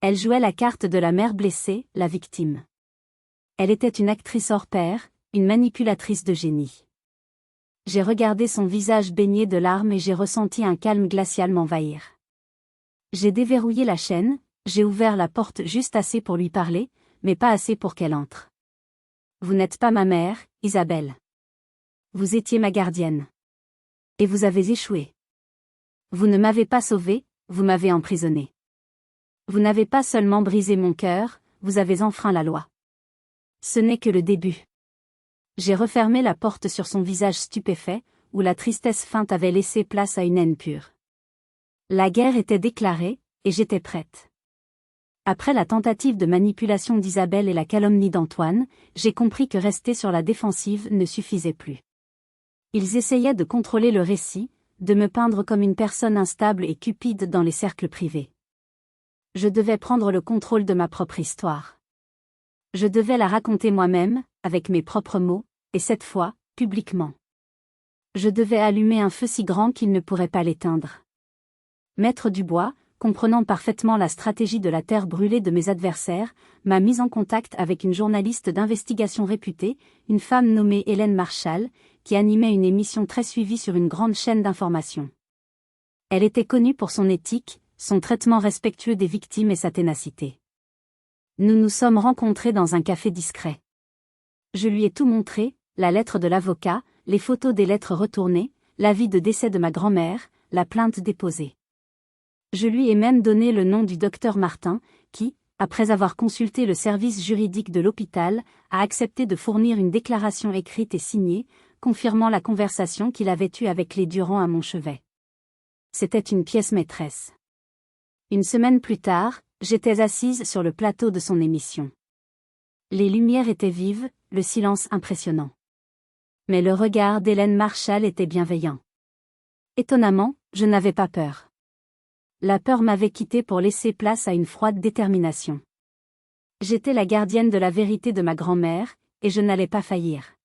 Elle jouait la carte de la mère blessée, la victime. Elle était une actrice hors pair, une manipulatrice de génie. J'ai regardé son visage baigné de larmes et j'ai ressenti un calme glacial m'envahir. J'ai déverrouillé la chaîne, j'ai ouvert la porte juste assez pour lui parler, mais pas assez pour qu'elle entre. « Vous n'êtes pas ma mère, Isabelle. Vous étiez ma gardienne. Et vous avez échoué. Vous ne m'avez pas sauvée, vous m'avez emprisonnée. Vous n'avez pas seulement brisé mon cœur, vous avez enfreint la loi. Ce n'est que le début. » J'ai refermé la porte sur son visage stupéfait, où la tristesse feinte avait laissé place à une haine pure. La guerre était déclarée, et j'étais prête. Après la tentative de manipulation d'Isabelle et la calomnie d'Antoine, j'ai compris que rester sur la défensive ne suffisait plus. Ils essayaient de contrôler le récit, de me peindre comme une personne instable et cupide dans les cercles privés. Je devais prendre le contrôle de ma propre histoire. Je devais la raconter moi-même, avec mes propres mots, et cette fois, publiquement. Je devais allumer un feu si grand qu'il ne pourrait pas l'éteindre. Maître Dubois, comprenant parfaitement la stratégie de la terre brûlée de mes adversaires, m'a mis en contact avec une journaliste d'investigation réputée, une femme nommée Hélène Marshall, qui animait une émission très suivie sur une grande chaîne d'information. Elle était connue pour son éthique, son traitement respectueux des victimes et sa ténacité. Nous nous sommes rencontrés dans un café discret. Je lui ai tout montré, la lettre de l'avocat, les photos des lettres retournées, l'avis de décès de ma grand-mère, la plainte déposée. Je lui ai même donné le nom du docteur Martin, qui, après avoir consulté le service juridique de l'hôpital, a accepté de fournir une déclaration écrite et signée, confirmant la conversation qu'il avait eue avec les Durand à mon chevet. C'était une pièce maîtresse. Une semaine plus tard, j'étais assise sur le plateau de son émission. Les lumières étaient vives, le silence impressionnant. Mais le regard d'Hélène Marshall était bienveillant. Étonnamment, je n'avais pas peur. La peur m'avait quitté pour laisser place à une froide détermination. J'étais la gardienne de la vérité de ma grand-mère, et je n'allais pas faillir.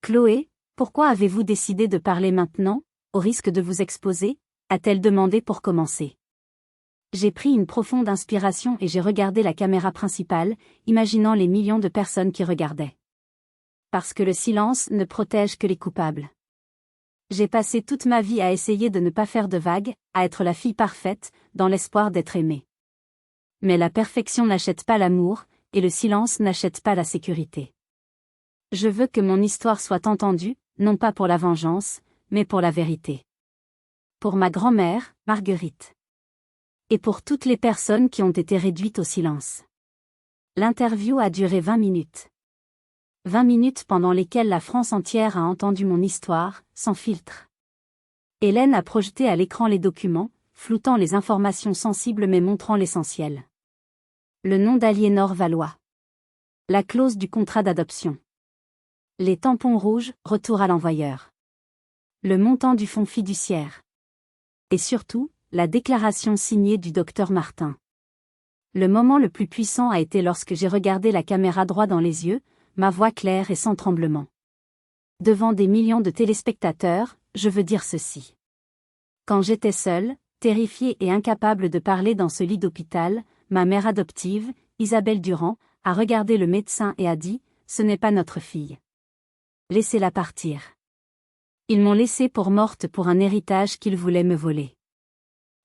Chloé, pourquoi avez-vous décidé de parler maintenant, au risque de vous exposer ? A-t-elle demandé pour commencer. J'ai pris une profonde inspiration et j'ai regardé la caméra principale, imaginant les millions de personnes qui regardaient. Parce que le silence ne protège que les coupables. J'ai passé toute ma vie à essayer de ne pas faire de vagues, à être la fille parfaite, dans l'espoir d'être aimée. Mais la perfection n'achète pas l'amour, et le silence n'achète pas la sécurité. Je veux que mon histoire soit entendue, non pas pour la vengeance, mais pour la vérité. Pour ma grand-mère, Marguerite. Et pour toutes les personnes qui ont été réduites au silence. L'interview a duré 20 minutes. 20 minutes pendant lesquelles la France entière a entendu mon histoire, sans filtre. Hélène a projeté à l'écran les documents, floutant les informations sensibles mais montrant l'essentiel. Le nom d'Aliénor Valois. La clause du contrat d'adoption. Les tampons rouges, retour à l'envoyeur. Le montant du fonds fiduciaire. Et surtout, la déclaration signée du docteur Martin. Le moment le plus puissant a été lorsque j'ai regardé la caméra droit dans les yeux, ma voix claire et sans tremblement. Devant des millions de téléspectateurs, je veux dire ceci. Quand j'étais seule, terrifiée et incapable de parler dans ce lit d'hôpital, ma mère adoptive, Isabelle Durand, a regardé le médecin et a dit « Ce n'est pas notre fille. Laissez-la partir. » Ils m'ont laissée pour morte pour un héritage qu'ils voulaient me voler.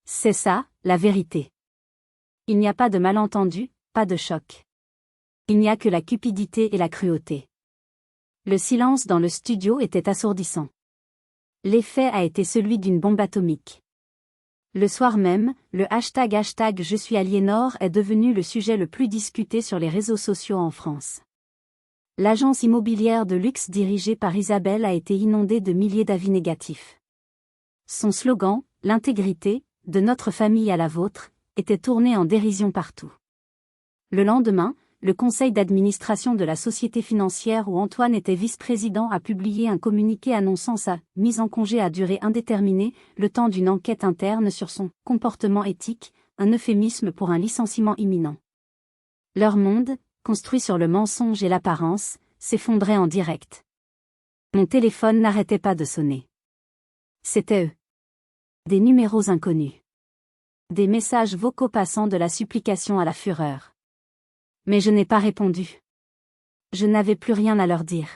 C'est ça, la vérité. Il n'y a pas de malentendu, pas de choc. Il n'y a que la cupidité et la cruauté. Le silence dans le studio était assourdissant. L'effet a été celui d'une bombe atomique. Le soir même, le hashtag Je suis Aliénor est devenu le sujet le plus discuté sur les réseaux sociaux en France. L'agence immobilière de luxe dirigée par Isabelle a été inondée de milliers d'avis négatifs. Son slogan, l'intégrité, de notre famille à la vôtre, était tourné en dérision partout. Le lendemain, le conseil d'administration de la société financière où Antoine était vice-président a publié un communiqué annonçant sa mise en congé à durée indéterminée, le temps d'une enquête interne sur son comportement éthique, un euphémisme pour un licenciement imminent. Leur monde, construit sur le mensonge et l'apparence, s'effondrait en direct. Mon téléphone n'arrêtait pas de sonner. C'était eux. Des numéros inconnus. Des messages vocaux passant de la supplication à la fureur. Mais je n'ai pas répondu. Je n'avais plus rien à leur dire.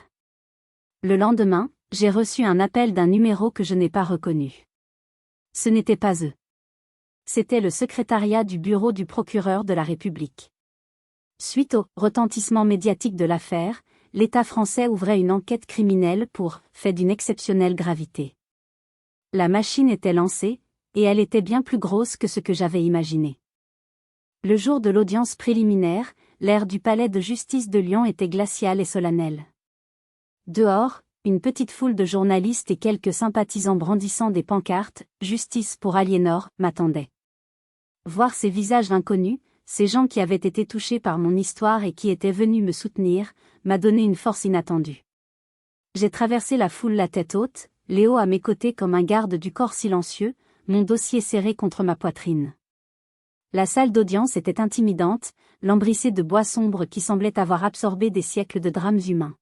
Le lendemain, j'ai reçu un appel d'un numéro que je n'ai pas reconnu. Ce n'était pas eux. C'était le secrétariat du bureau du procureur de la République. Suite au retentissement médiatique de l'affaire, l'État français ouvrait une enquête criminelle pour fait d'une exceptionnelle gravité. La machine était lancée, et elle était bien plus grosse que ce que j'avais imaginé. Le jour de l'audience préliminaire, l'air du palais de justice de Lyon était glacial et solennel. Dehors, une petite foule de journalistes et quelques sympathisants brandissant des pancartes « Justice pour Aliénor » m'attendaient. Voir ces visages inconnus, ces gens qui avaient été touchés par mon histoire et qui étaient venus me soutenir, m'a donné une force inattendue. J'ai traversé la foule la tête haute, Léo à mes côtés comme un garde du corps silencieux, mon dossier serré contre ma poitrine. La salle d'audience était intimidante, lambrissée de bois sombres qui semblaient avoir absorbé des siècles de drames humains.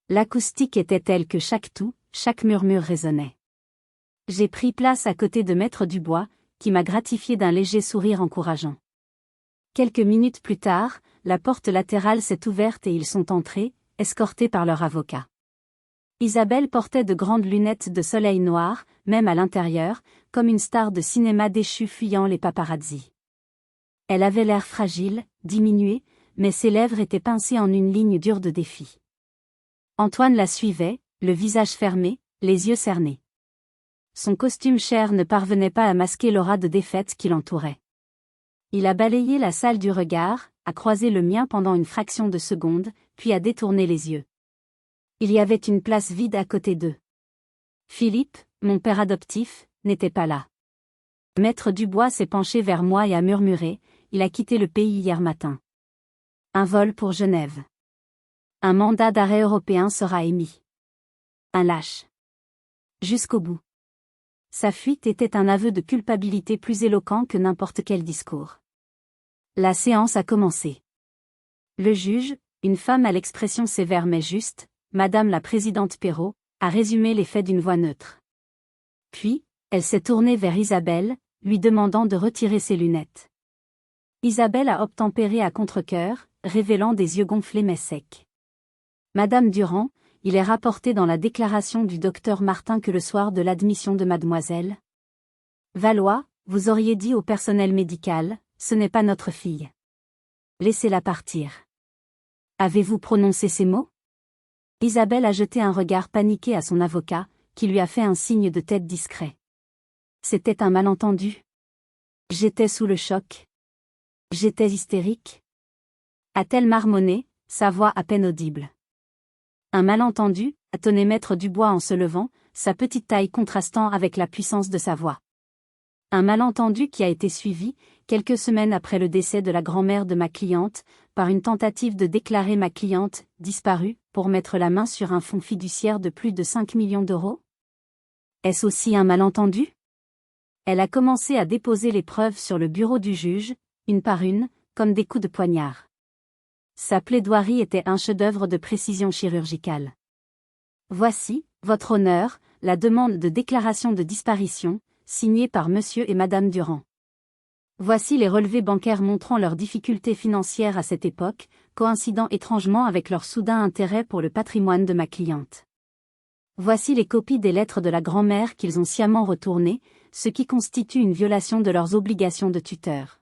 L'acoustique était telle que chaque tout, chaque murmure résonnait. J'ai pris place à côté de Maître Dubois, qui m'a gratifié d'un léger sourire encourageant. Quelques minutes plus tard, la porte latérale s'est ouverte et ils sont entrés, escortés par leur avocat. Isabelle portait de grandes lunettes de soleil noir, même à l'intérieur, comme une star de cinéma déchue fuyant les paparazzis. Elle avait l'air fragile, diminuée, mais ses lèvres étaient pincées en une ligne dure de défi. Antoine la suivait, le visage fermé, les yeux cernés. Son costume cher ne parvenait pas à masquer l'aura de défaite qui l'entourait. Il a balayé la salle du regard, a croisé le mien pendant une fraction de seconde, puis a détourné les yeux. Il y avait une place vide à côté d'eux. Philippe, mon père adoptif, n'était pas là. Maître Dubois s'est penché vers moi et a murmuré, il a quitté le pays hier matin. Un vol pour Genève. Un mandat d'arrêt européen sera émis. Un lâche. Jusqu'au bout. Sa fuite était un aveu de culpabilité plus éloquent que n'importe quel discours. La séance a commencé. Le juge, une femme à l'expression sévère mais juste, Madame la présidente Perrot, a résumé les faits d'une voix neutre. Puis, elle s'est tournée vers Isabelle, lui demandant de retirer ses lunettes. Isabelle a obtempéré à contre-cœur, révélant des yeux gonflés mais secs. Madame Durand, il est rapporté dans la déclaration du docteur Martin que le soir de l'admission de mademoiselle Valois, vous auriez dit au personnel médical, ce n'est pas notre fille. Laissez-la partir. Avez-vous prononcé ces mots? Isabelle a jeté un regard paniqué à son avocat, qui lui a fait un signe de tête discret. C'était un malentendu. J'étais sous le choc. J'étais hystérique. A-t-elle marmonné, sa voix à peine audible. Un malentendu, a tonné Maître Dubois en se levant, sa petite taille contrastant avec la puissance de sa voix. Un malentendu qui a été suivi, quelques semaines après le décès de la grand-mère de ma cliente, par une tentative de déclarer ma cliente disparue, pour mettre la main sur un fonds fiduciaire de plus de 5 millions d'euros? Est-ce aussi un malentendu? Elle a commencé à déposer les preuves sur le bureau du juge, une par une, comme des coups de poignard. Sa plaidoirie était un chef-d'œuvre de précision chirurgicale. Voici, votre honneur, la demande de déclaration de disparition, signée par Monsieur et Madame Durand. Voici les relevés bancaires montrant leurs difficultés financières à cette époque, coïncidant étrangement avec leur soudain intérêt pour le patrimoine de ma cliente. Voici les copies des lettres de la grand-mère qu'ils ont sciemment retournées, ce qui constitue une violation de leurs obligations de tuteur.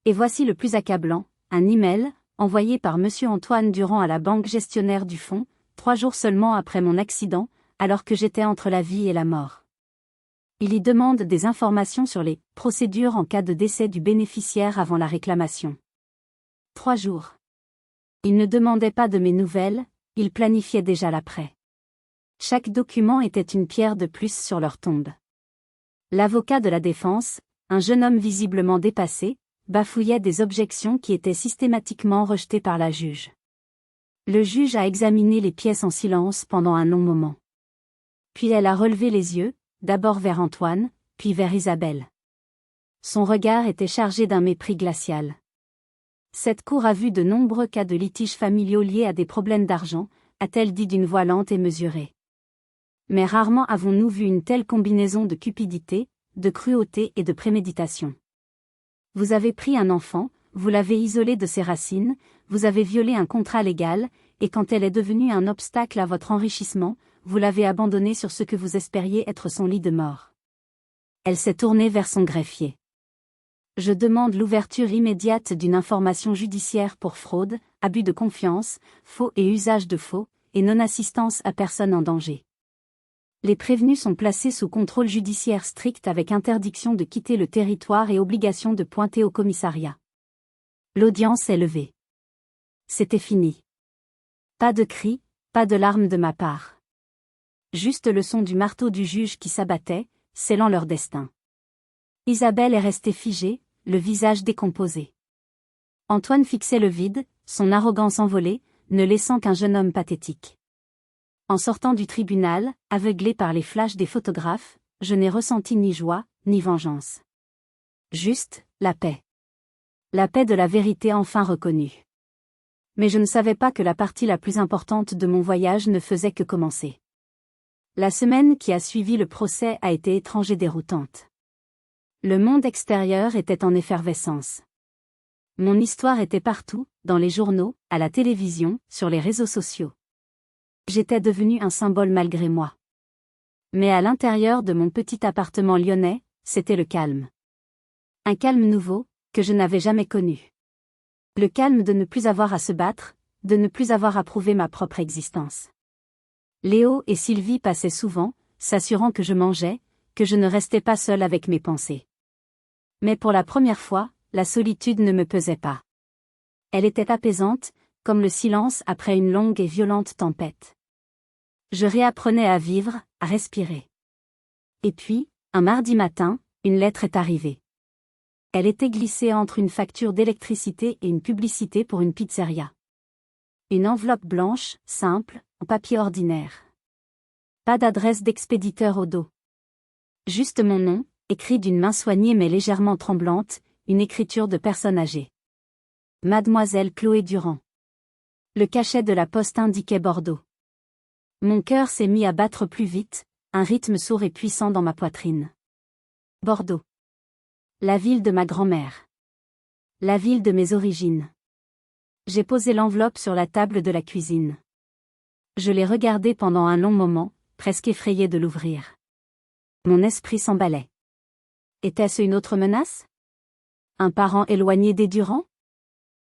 Et voici le plus accablant, un email, envoyé par Monsieur Antoine Durand à la banque gestionnaire du fonds, 3 jours seulement après mon accident, alors que j'étais entre la vie et la mort. Il y demande des informations sur les procédures en cas de décès du bénéficiaire avant la réclamation. 3 jours. Il ne demandait pas de mes nouvelles, il planifiait déjà l'après. Chaque document était une pierre de plus sur leur tombe. L'avocat de la défense, un jeune homme visiblement dépassé, bafouillait des objections qui étaient systématiquement rejetées par la juge. Le juge a examiné les pièces en silence pendant un long moment. Puis elle a relevé les yeux, d'abord vers Antoine, puis vers Isabelle. Son regard était chargé d'un mépris glacial. Cette cour a vu de nombreux cas de litiges familiaux liés à des problèmes d'argent, a-t-elle dit d'une voix lente et mesurée. Mais rarement avons-nous vu une telle combinaison de cupidité, de cruauté et de préméditation. Vous avez pris un enfant, vous l'avez isolé de ses racines, vous avez violé un contrat légal, et quand elle est devenue un obstacle à votre enrichissement, vous l'avez abandonnée sur ce que vous espériez être son lit de mort. Elle s'est tournée vers son greffier. Je demande l'ouverture immédiate d'une information judiciaire pour fraude, abus de confiance, faux et usage de faux, et non-assistance à personne en danger. Les prévenus sont placés sous contrôle judiciaire strict avec interdiction de quitter le territoire et obligation de pointer au commissariat. L'audience est levée. C'était fini. Pas de cris, pas de larmes de ma part. Juste le son du marteau du juge qui s'abattait, scellant leur destin. Isabelle est restée figée, le visage décomposé. Antoine fixait le vide, son arrogance envolée, ne laissant qu'un jeune homme pathétique. En sortant du tribunal, aveuglé par les flashs des photographes, je n'ai ressenti ni joie, ni vengeance. Juste, la paix. La paix de la vérité enfin reconnue. Mais je ne savais pas que la partie la plus importante de mon voyage ne faisait que commencer. La semaine qui a suivi le procès a été étrange et déroutante. Le monde extérieur était en effervescence. Mon histoire était partout, dans les journaux, à la télévision, sur les réseaux sociaux. J'étais devenu un symbole malgré moi. Mais à l'intérieur de mon petit appartement lyonnais, c'était le calme. Un calme nouveau, que je n'avais jamais connu. Le calme de ne plus avoir à se battre, de ne plus avoir à prouver ma propre existence. Léo et Sylvie passaient souvent, s'assurant que je mangeais, que je ne restais pas seule avec mes pensées. Mais pour la première fois, la solitude ne me pesait pas. Elle était apaisante, comme le silence après une longue et violente tempête. Je réapprenais à vivre, à respirer. Et puis, un mardi matin, Une lettre est arrivée. Elle était glissée entre une facture d'électricité et une publicité pour une pizzeria. Une enveloppe blanche, simple, en papier ordinaire. Pas d'adresse d'expéditeur au dos. Juste mon nom, écrit d'une main soignée mais légèrement tremblante, une écriture de personne âgée. Mademoiselle Chloé Durand. Le cachet de la poste indiquait Bordeaux. Mon cœur s'est mis à battre plus vite, un rythme sourd et puissant dans ma poitrine. Bordeaux. La ville de ma grand-mère. La ville de mes origines. J'ai posé l'enveloppe sur la table de la cuisine. Je l'ai regardée pendant un long moment, presque effrayée de l'ouvrir. Mon esprit s'emballait. Était-ce une autre menace? Un parent éloigné des Durand?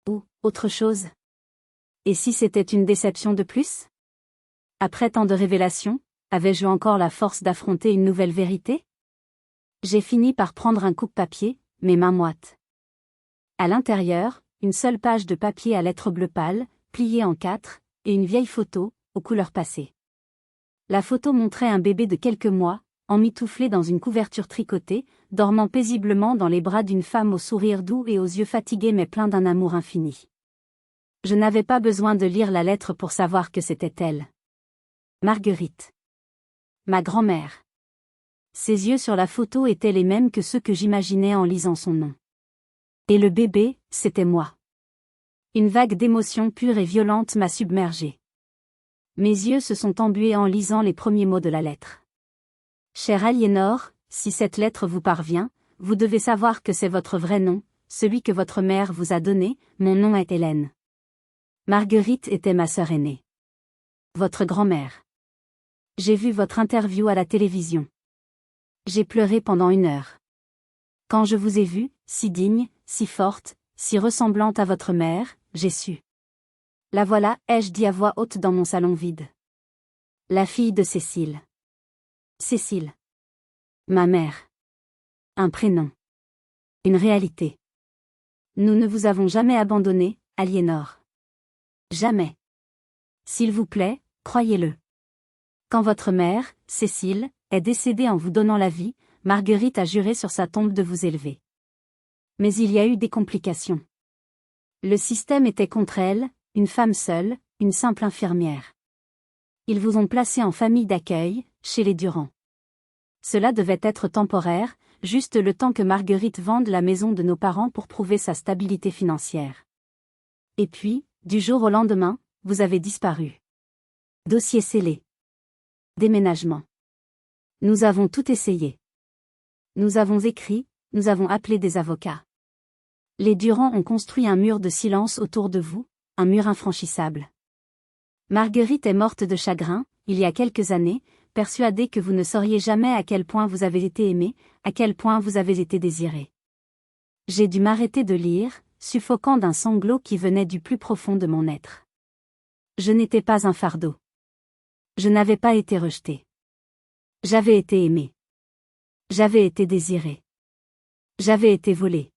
Ou autre chose? Et si c'était une déception de plus? Après tant de révélations, avais-je encore la force d'affronter une nouvelle vérité? J'ai fini par prendre un coupe-papier, mes mains moites. À l'intérieur, une seule page de papier à lettres bleues pâles, pliée en 4, et une vieille photo, aux couleurs passées. La photo montrait un bébé de quelques mois, emmitouflé dans une couverture tricotée, dormant paisiblement dans les bras d'une femme au sourire doux et aux yeux fatigués mais pleins d'un amour infini. Je n'avais pas besoin de lire la lettre pour savoir que c'était elle. Marguerite. Ma grand-mère. Ses yeux sur la photo étaient les mêmes que ceux que j'imaginais en lisant son nom. Et le bébé, c'était moi. Une vague d'émotions pure et violente m'a submergée. Mes yeux se sont embués en lisant les premiers mots de la lettre. Chère Aliénor, si cette lettre vous parvient, vous devez savoir que c'est votre vrai nom, celui que votre mère vous a donné, mon nom est Hélène. Marguerite était ma sœur aînée. Votre grand-mère. J'ai vu votre interview à la télévision. J'ai pleuré pendant 1 heure. Quand je vous ai vue, si digne, si forte, si ressemblante à votre mère, j'ai su. La voilà, ai-je dit à voix haute dans mon salon vide. La fille de Cécile. Cécile. Ma mère. Un prénom. Une réalité. Nous ne vous avons jamais abandonné, Aliénor. Jamais. S'il vous plaît, croyez-le. Quand votre mère, Cécile, est décédée en vous donnant la vie, Marguerite a juré sur sa tombe de vous élever. Mais il y a eu des complications. Le système était contre elle, une femme seule, une simple infirmière. Ils vous ont placé en famille d'accueil, chez les Durand. Cela devait être temporaire, juste le temps que Marguerite vende la maison de nos parents pour prouver sa stabilité financière. Et puis, du jour au lendemain, vous avez disparu. Dossier scellé. Déménagement. Nous avons tout essayé. Nous avons écrit, nous avons appelé des avocats. Les Durand ont construit un mur de silence autour de vous, un mur infranchissable. Marguerite est morte de chagrin, il y a quelques années, persuadée que vous ne sauriez jamais à quel point vous avez été aimé, à quel point vous avez été désiré. J'ai dû m'arrêter de lire, suffoquant d'un sanglot qui venait du plus profond de mon être. Je n'étais pas un fardeau. Je n'avais pas été rejeté. J'avais été aimé. J'avais été désiré. J'avais été volé.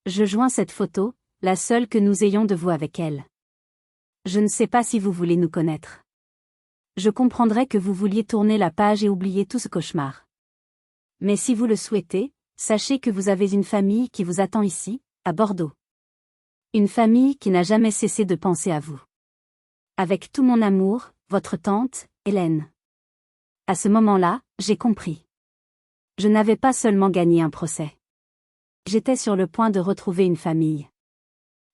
Je joins cette photo, la seule que nous ayons de vous avec elle. Je ne sais pas si vous voulez nous connaître. Je comprendrais que vous vouliez tourner la page et oublier tout ce cauchemar. Mais si vous le souhaitez, sachez que vous avez une famille qui vous attend ici, à Bordeaux. Une famille qui n'a jamais cessé de penser à vous. Avec tout mon amour, votre tante, Hélène. À ce moment-là, j'ai compris. Je n'avais pas seulement gagné un procès. J'étais sur le point de retrouver une famille.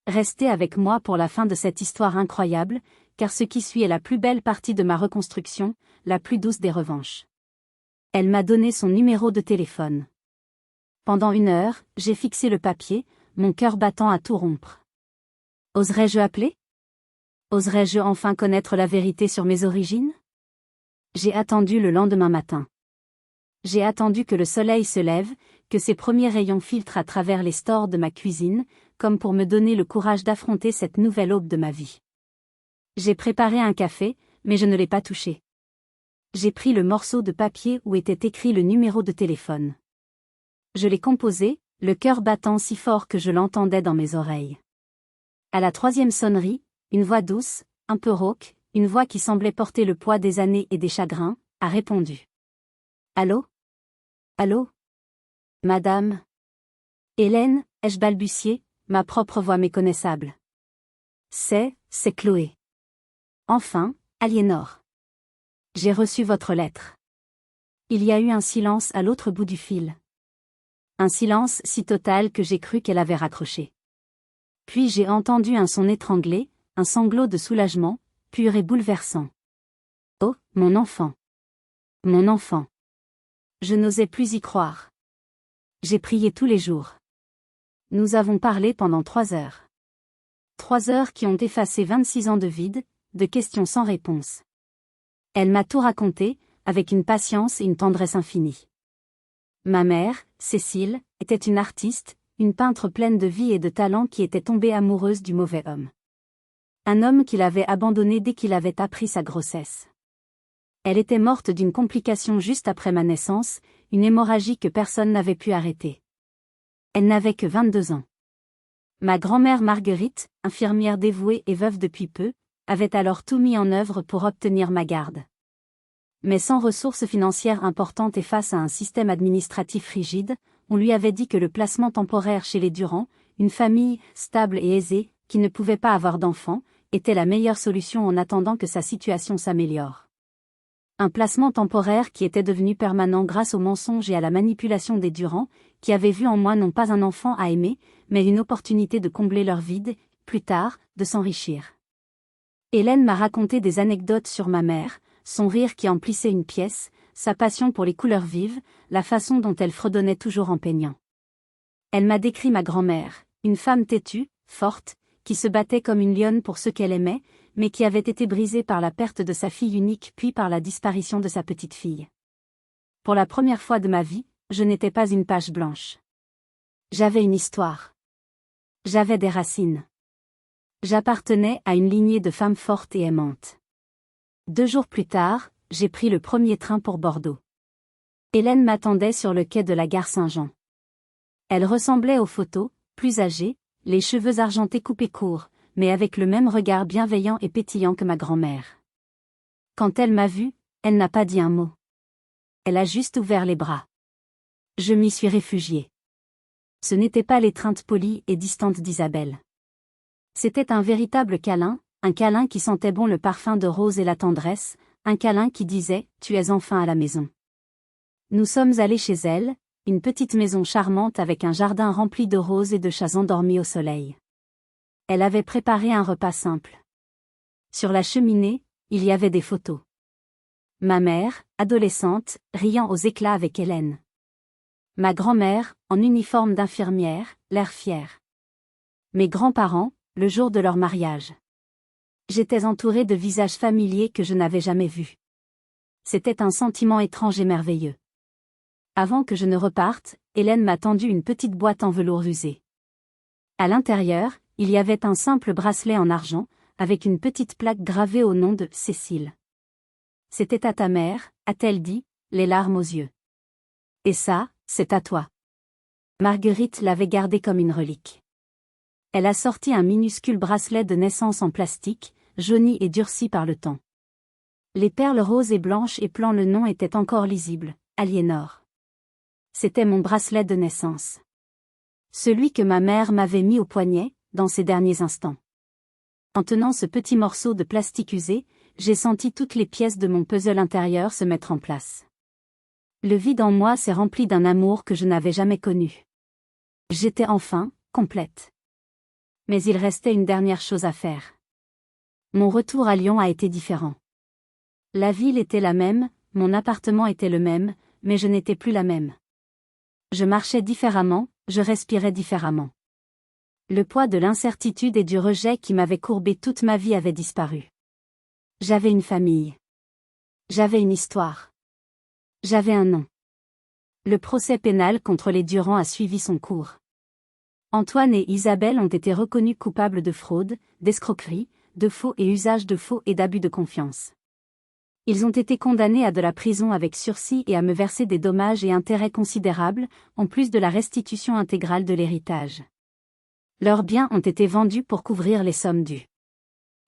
Restez avec moi pour la fin de cette histoire incroyable, car ce qui suit est la plus belle partie de ma reconstruction, la plus douce des revanches. Elle m'a donné son numéro de téléphone. Pendant 1 heure, j'ai fixé le papier, mon cœur battant à tout rompre. Oserais-je appeler? Oserais-je enfin connaître la vérité sur mes origines? J'ai attendu le lendemain matin. J'ai attendu que le soleil se lève, que ses premiers rayons filtrent à travers les stores de ma cuisine, comme pour me donner le courage d'affronter cette nouvelle aube de ma vie. J'ai préparé un café, mais je ne l'ai pas touché. J'ai pris le morceau de papier où était écrit le numéro de téléphone. Je l'ai composé, le cœur battant si fort que je l'entendais dans mes oreilles. À la 3e sonnerie, une voix douce, un peu rauque, une voix qui semblait porter le poids des années et des chagrins, a répondu. Allô? Allô? Madame Hélène, ai-je balbutié, ma propre voix méconnaissable. C'est Chloé. Enfin, Aliénor. J'ai reçu votre lettre. Il y a eu un silence à l'autre bout du fil. Un silence si total que j'ai cru qu'elle avait raccroché. Puis j'ai entendu un son étranglé, un sanglot de soulagement, pur et bouleversant. Oh, mon enfant. Mon enfant. Je n'osais plus y croire. J'ai prié tous les jours. Nous avons parlé pendant 3 heures. 3 heures qui ont effacé 26 ans de vide, de questions sans réponse. Elle m'a tout raconté, avec une patience et une tendresse infinies. Ma mère, Cécile, était une artiste, une peintre pleine de vie et de talent qui était tombée amoureuse du mauvais homme. Un homme qui l'avait abandonnée dès qu'il avait appris sa grossesse. Elle était morte d'une complication juste après ma naissance, une hémorragie que personne n'avait pu arrêter. Elle n'avait que 22 ans. Ma grand-mère Marguerite, infirmière dévouée et veuve depuis peu, avait alors tout mis en œuvre pour obtenir ma garde. Mais sans ressources financières importantes et face à un système administratif rigide, on lui avait dit que le placement temporaire chez les Durand, une famille stable et aisée, qui ne pouvait pas avoir d'enfants, était la meilleure solution en attendant que sa situation s'améliore. Un placement temporaire qui était devenu permanent grâce aux mensonges et à la manipulation des Durand, qui avaient vu en moi non pas un enfant à aimer, mais une opportunité de combler leur vide, plus tard, de s'enrichir. Hélène m'a raconté des anecdotes sur ma mère, son rire qui emplissait une pièce, sa passion pour les couleurs vives, la façon dont elle fredonnait toujours en peignant. Elle m'a décrit ma grand-mère, une femme têtue, forte, qui se battait comme une lionne pour ceux qu'elle aimait, mais qui avait été brisée par la perte de sa fille unique puis par la disparition de sa petite-fille. Pour la première fois de ma vie, je n'étais pas une page blanche. J'avais une histoire. J'avais des racines. J'appartenais à une lignée de femmes fortes et aimantes. 2 jours plus tard, j'ai pris le premier train pour Bordeaux. Hélène m'attendait sur le quai de la gare Saint-Jean. Elle ressemblait aux photos, plus âgée, les cheveux argentés coupés courts, mais avec le même regard bienveillant et pétillant que ma grand-mère. Quand elle m'a vue, elle n'a pas dit un mot. Elle a juste ouvert les bras. Je m'y suis réfugiée. Ce n'était pas l'étreinte polie et distante d'Isabelle. C'était un véritable câlin, un câlin qui sentait bon le parfum de rose et la tendresse, un câlin qui disait « Tu es enfin à la maison ». Nous sommes allés chez elle, une petite maison charmante avec un jardin rempli de roses et de chats endormis au soleil. Elle avait préparé un repas simple. Sur la cheminée, il y avait des photos. Ma mère, adolescente, riant aux éclats avec Hélène. Ma grand-mère, en uniforme d'infirmière, l'air fier. Mes grands-parents, le jour de leur mariage. J'étais entourée de visages familiers que je n'avais jamais vus. C'était un sentiment étrange et merveilleux. Avant que je ne reparte, Hélène m'a tendu une petite boîte en velours usé. À l'intérieur, il y avait un simple bracelet en argent, avec une petite plaque gravée au nom de Cécile. C'était à ta mère, a-t-elle dit, les larmes aux yeux. Et ça, c'est à toi. Marguerite l'avait gardé comme une relique. Elle a sorti un minuscule bracelet de naissance en plastique, jauni et durci par le temps. Les perles roses et blanches épelant le nom étaient encore lisibles, Aliénor. C'était mon bracelet de naissance. Celui que ma mère m'avait mis au poignet, dans ces derniers instants. En tenant ce petit morceau de plastique usé, j'ai senti toutes les pièces de mon puzzle intérieur se mettre en place. Le vide en moi s'est rempli d'un amour que je n'avais jamais connu. J'étais enfin, complète. Mais il restait une dernière chose à faire. Mon retour à Lyon a été différent. La ville était la même, mon appartement était le même, mais je n'étais plus la même. Je marchais différemment, je respirais différemment. Le poids de l'incertitude et du rejet qui m'avait courbé toute ma vie avait disparu. J'avais une famille. J'avais une histoire. J'avais un nom. Le procès pénal contre les Durand a suivi son cours. Antoine et Isabelle ont été reconnus coupables de fraude, d'escroquerie, de faux et usage de faux et d'abus de confiance. Ils ont été condamnés à de la prison avec sursis et à me verser des dommages et intérêts considérables, en plus de la restitution intégrale de l'héritage. Leurs biens ont été vendus pour couvrir les sommes dues.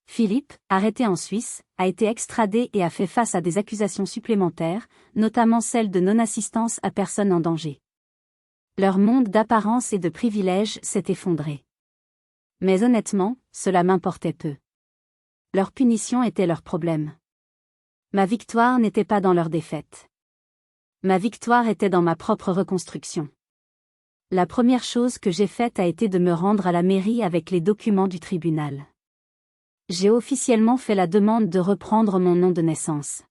Philippe, arrêté en Suisse, a été extradé et a fait face à des accusations supplémentaires, notamment celle de non-assistance à personne en danger. Leur monde d'apparence et de privilèges s'est effondré. Mais honnêtement, cela m'importait peu. Leur punition était leur problème. Ma victoire n'était pas dans leur défaite. Ma victoire était dans ma propre reconstruction. La première chose que j'ai faite a été de me rendre à la mairie avec les documents du tribunal. J'ai officiellement fait la demande de reprendre mon nom de naissance.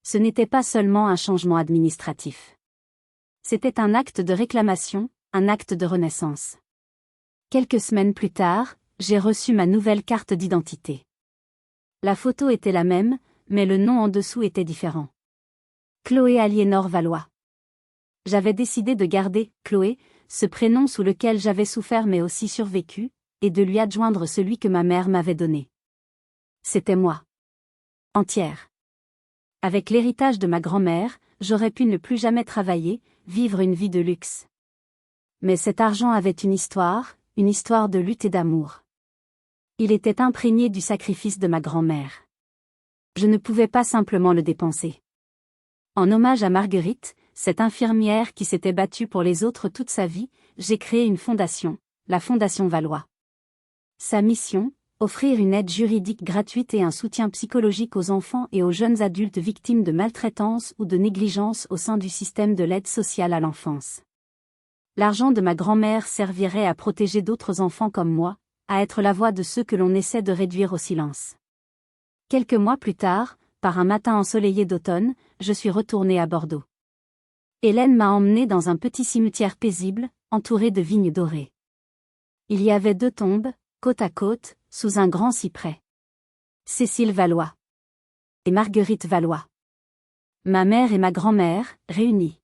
Ce n'était pas seulement un changement administratif. C'était un acte de réclamation, un acte de renaissance. Quelques semaines plus tard, j'ai reçu ma nouvelle carte d'identité. La photo était la même, mais le nom en dessous était différent. Chloé Aliénor Valois. J'avais décidé de garder « Chloé », ce prénom sous lequel j'avais souffert mais aussi survécu, et de lui adjoindre celui que ma mère m'avait donné. C'était moi. Entière. Avec l'héritage de ma grand-mère, j'aurais pu ne plus jamais travailler, vivre une vie de luxe. Mais cet argent avait une histoire de lutte et d'amour. Il était imprégné du sacrifice de ma grand-mère. Je ne pouvais pas simplement le dépenser. En hommage à Marguerite, cette infirmière qui s'était battue pour les autres toute sa vie, j'ai créé une fondation, la Fondation Valois. Sa mission, offrir une aide juridique gratuite et un soutien psychologique aux enfants et aux jeunes adultes victimes de maltraitance ou de négligence au sein du système de l'aide sociale à l'enfance. L'argent de ma grand-mère servirait à protéger d'autres enfants comme moi, à être la voix de ceux que l'on essaie de réduire au silence. Quelques mois plus tard, par un matin ensoleillé d'automne, je suis retournée à Bordeaux. Hélène m'a emmenée dans un petit cimetière paisible, entouré de vignes dorées. Il y avait 2 tombes, côte à côte, sous un grand cyprès. Cécile Valois. Et Marguerite Valois. Ma mère et ma grand-mère, réunies.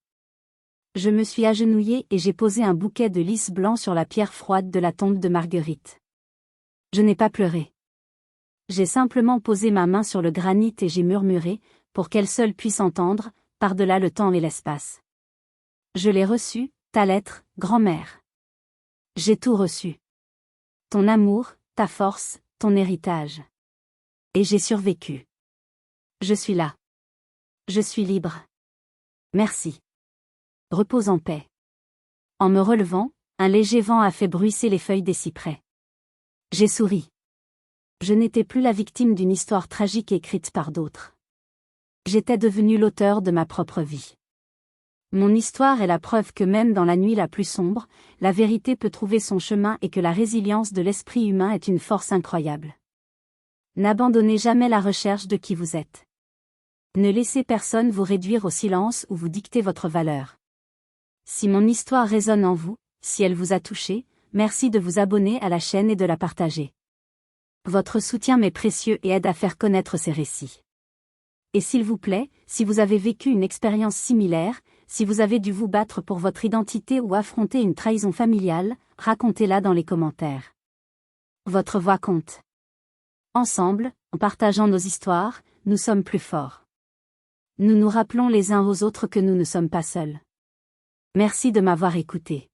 Je me suis agenouillée et j'ai posé un bouquet de lys blanc sur la pierre froide de la tombe de Marguerite. Je n'ai pas pleuré. J'ai simplement posé ma main sur le granit et j'ai murmuré, pour qu'elle seule puisse entendre, par-delà le temps et l'espace. Je l'ai reçu, ta lettre, grand-mère. J'ai tout reçu. Ton amour, ta force, ton héritage. Et j'ai survécu. Je suis là. Je suis libre. Merci. Repose en paix. En me relevant, un léger vent a fait bruisser les feuilles des cyprès. J'ai souri. Je n'étais plus la victime d'une histoire tragique écrite par d'autres. J'étais devenue l'auteur de ma propre vie. Mon histoire est la preuve que même dans la nuit la plus sombre, la vérité peut trouver son chemin et que la résilience de l'esprit humain est une force incroyable. N'abandonnez jamais la recherche de qui vous êtes. Ne laissez personne vous réduire au silence ou vous dicter votre valeur. Si mon histoire résonne en vous, si elle vous a touché, merci de vous abonner à la chaîne et de la partager. Votre soutien m'est précieux et aide à faire connaître ces récits. Et s'il vous plaît, si vous avez vécu une expérience similaire, si vous avez dû vous battre pour votre identité ou affronter une trahison familiale, racontez-la dans les commentaires. Votre voix compte. Ensemble, en partageant nos histoires, nous sommes plus forts. Nous nous rappelons les uns aux autres que nous ne sommes pas seuls. Merci de m'avoir écouté.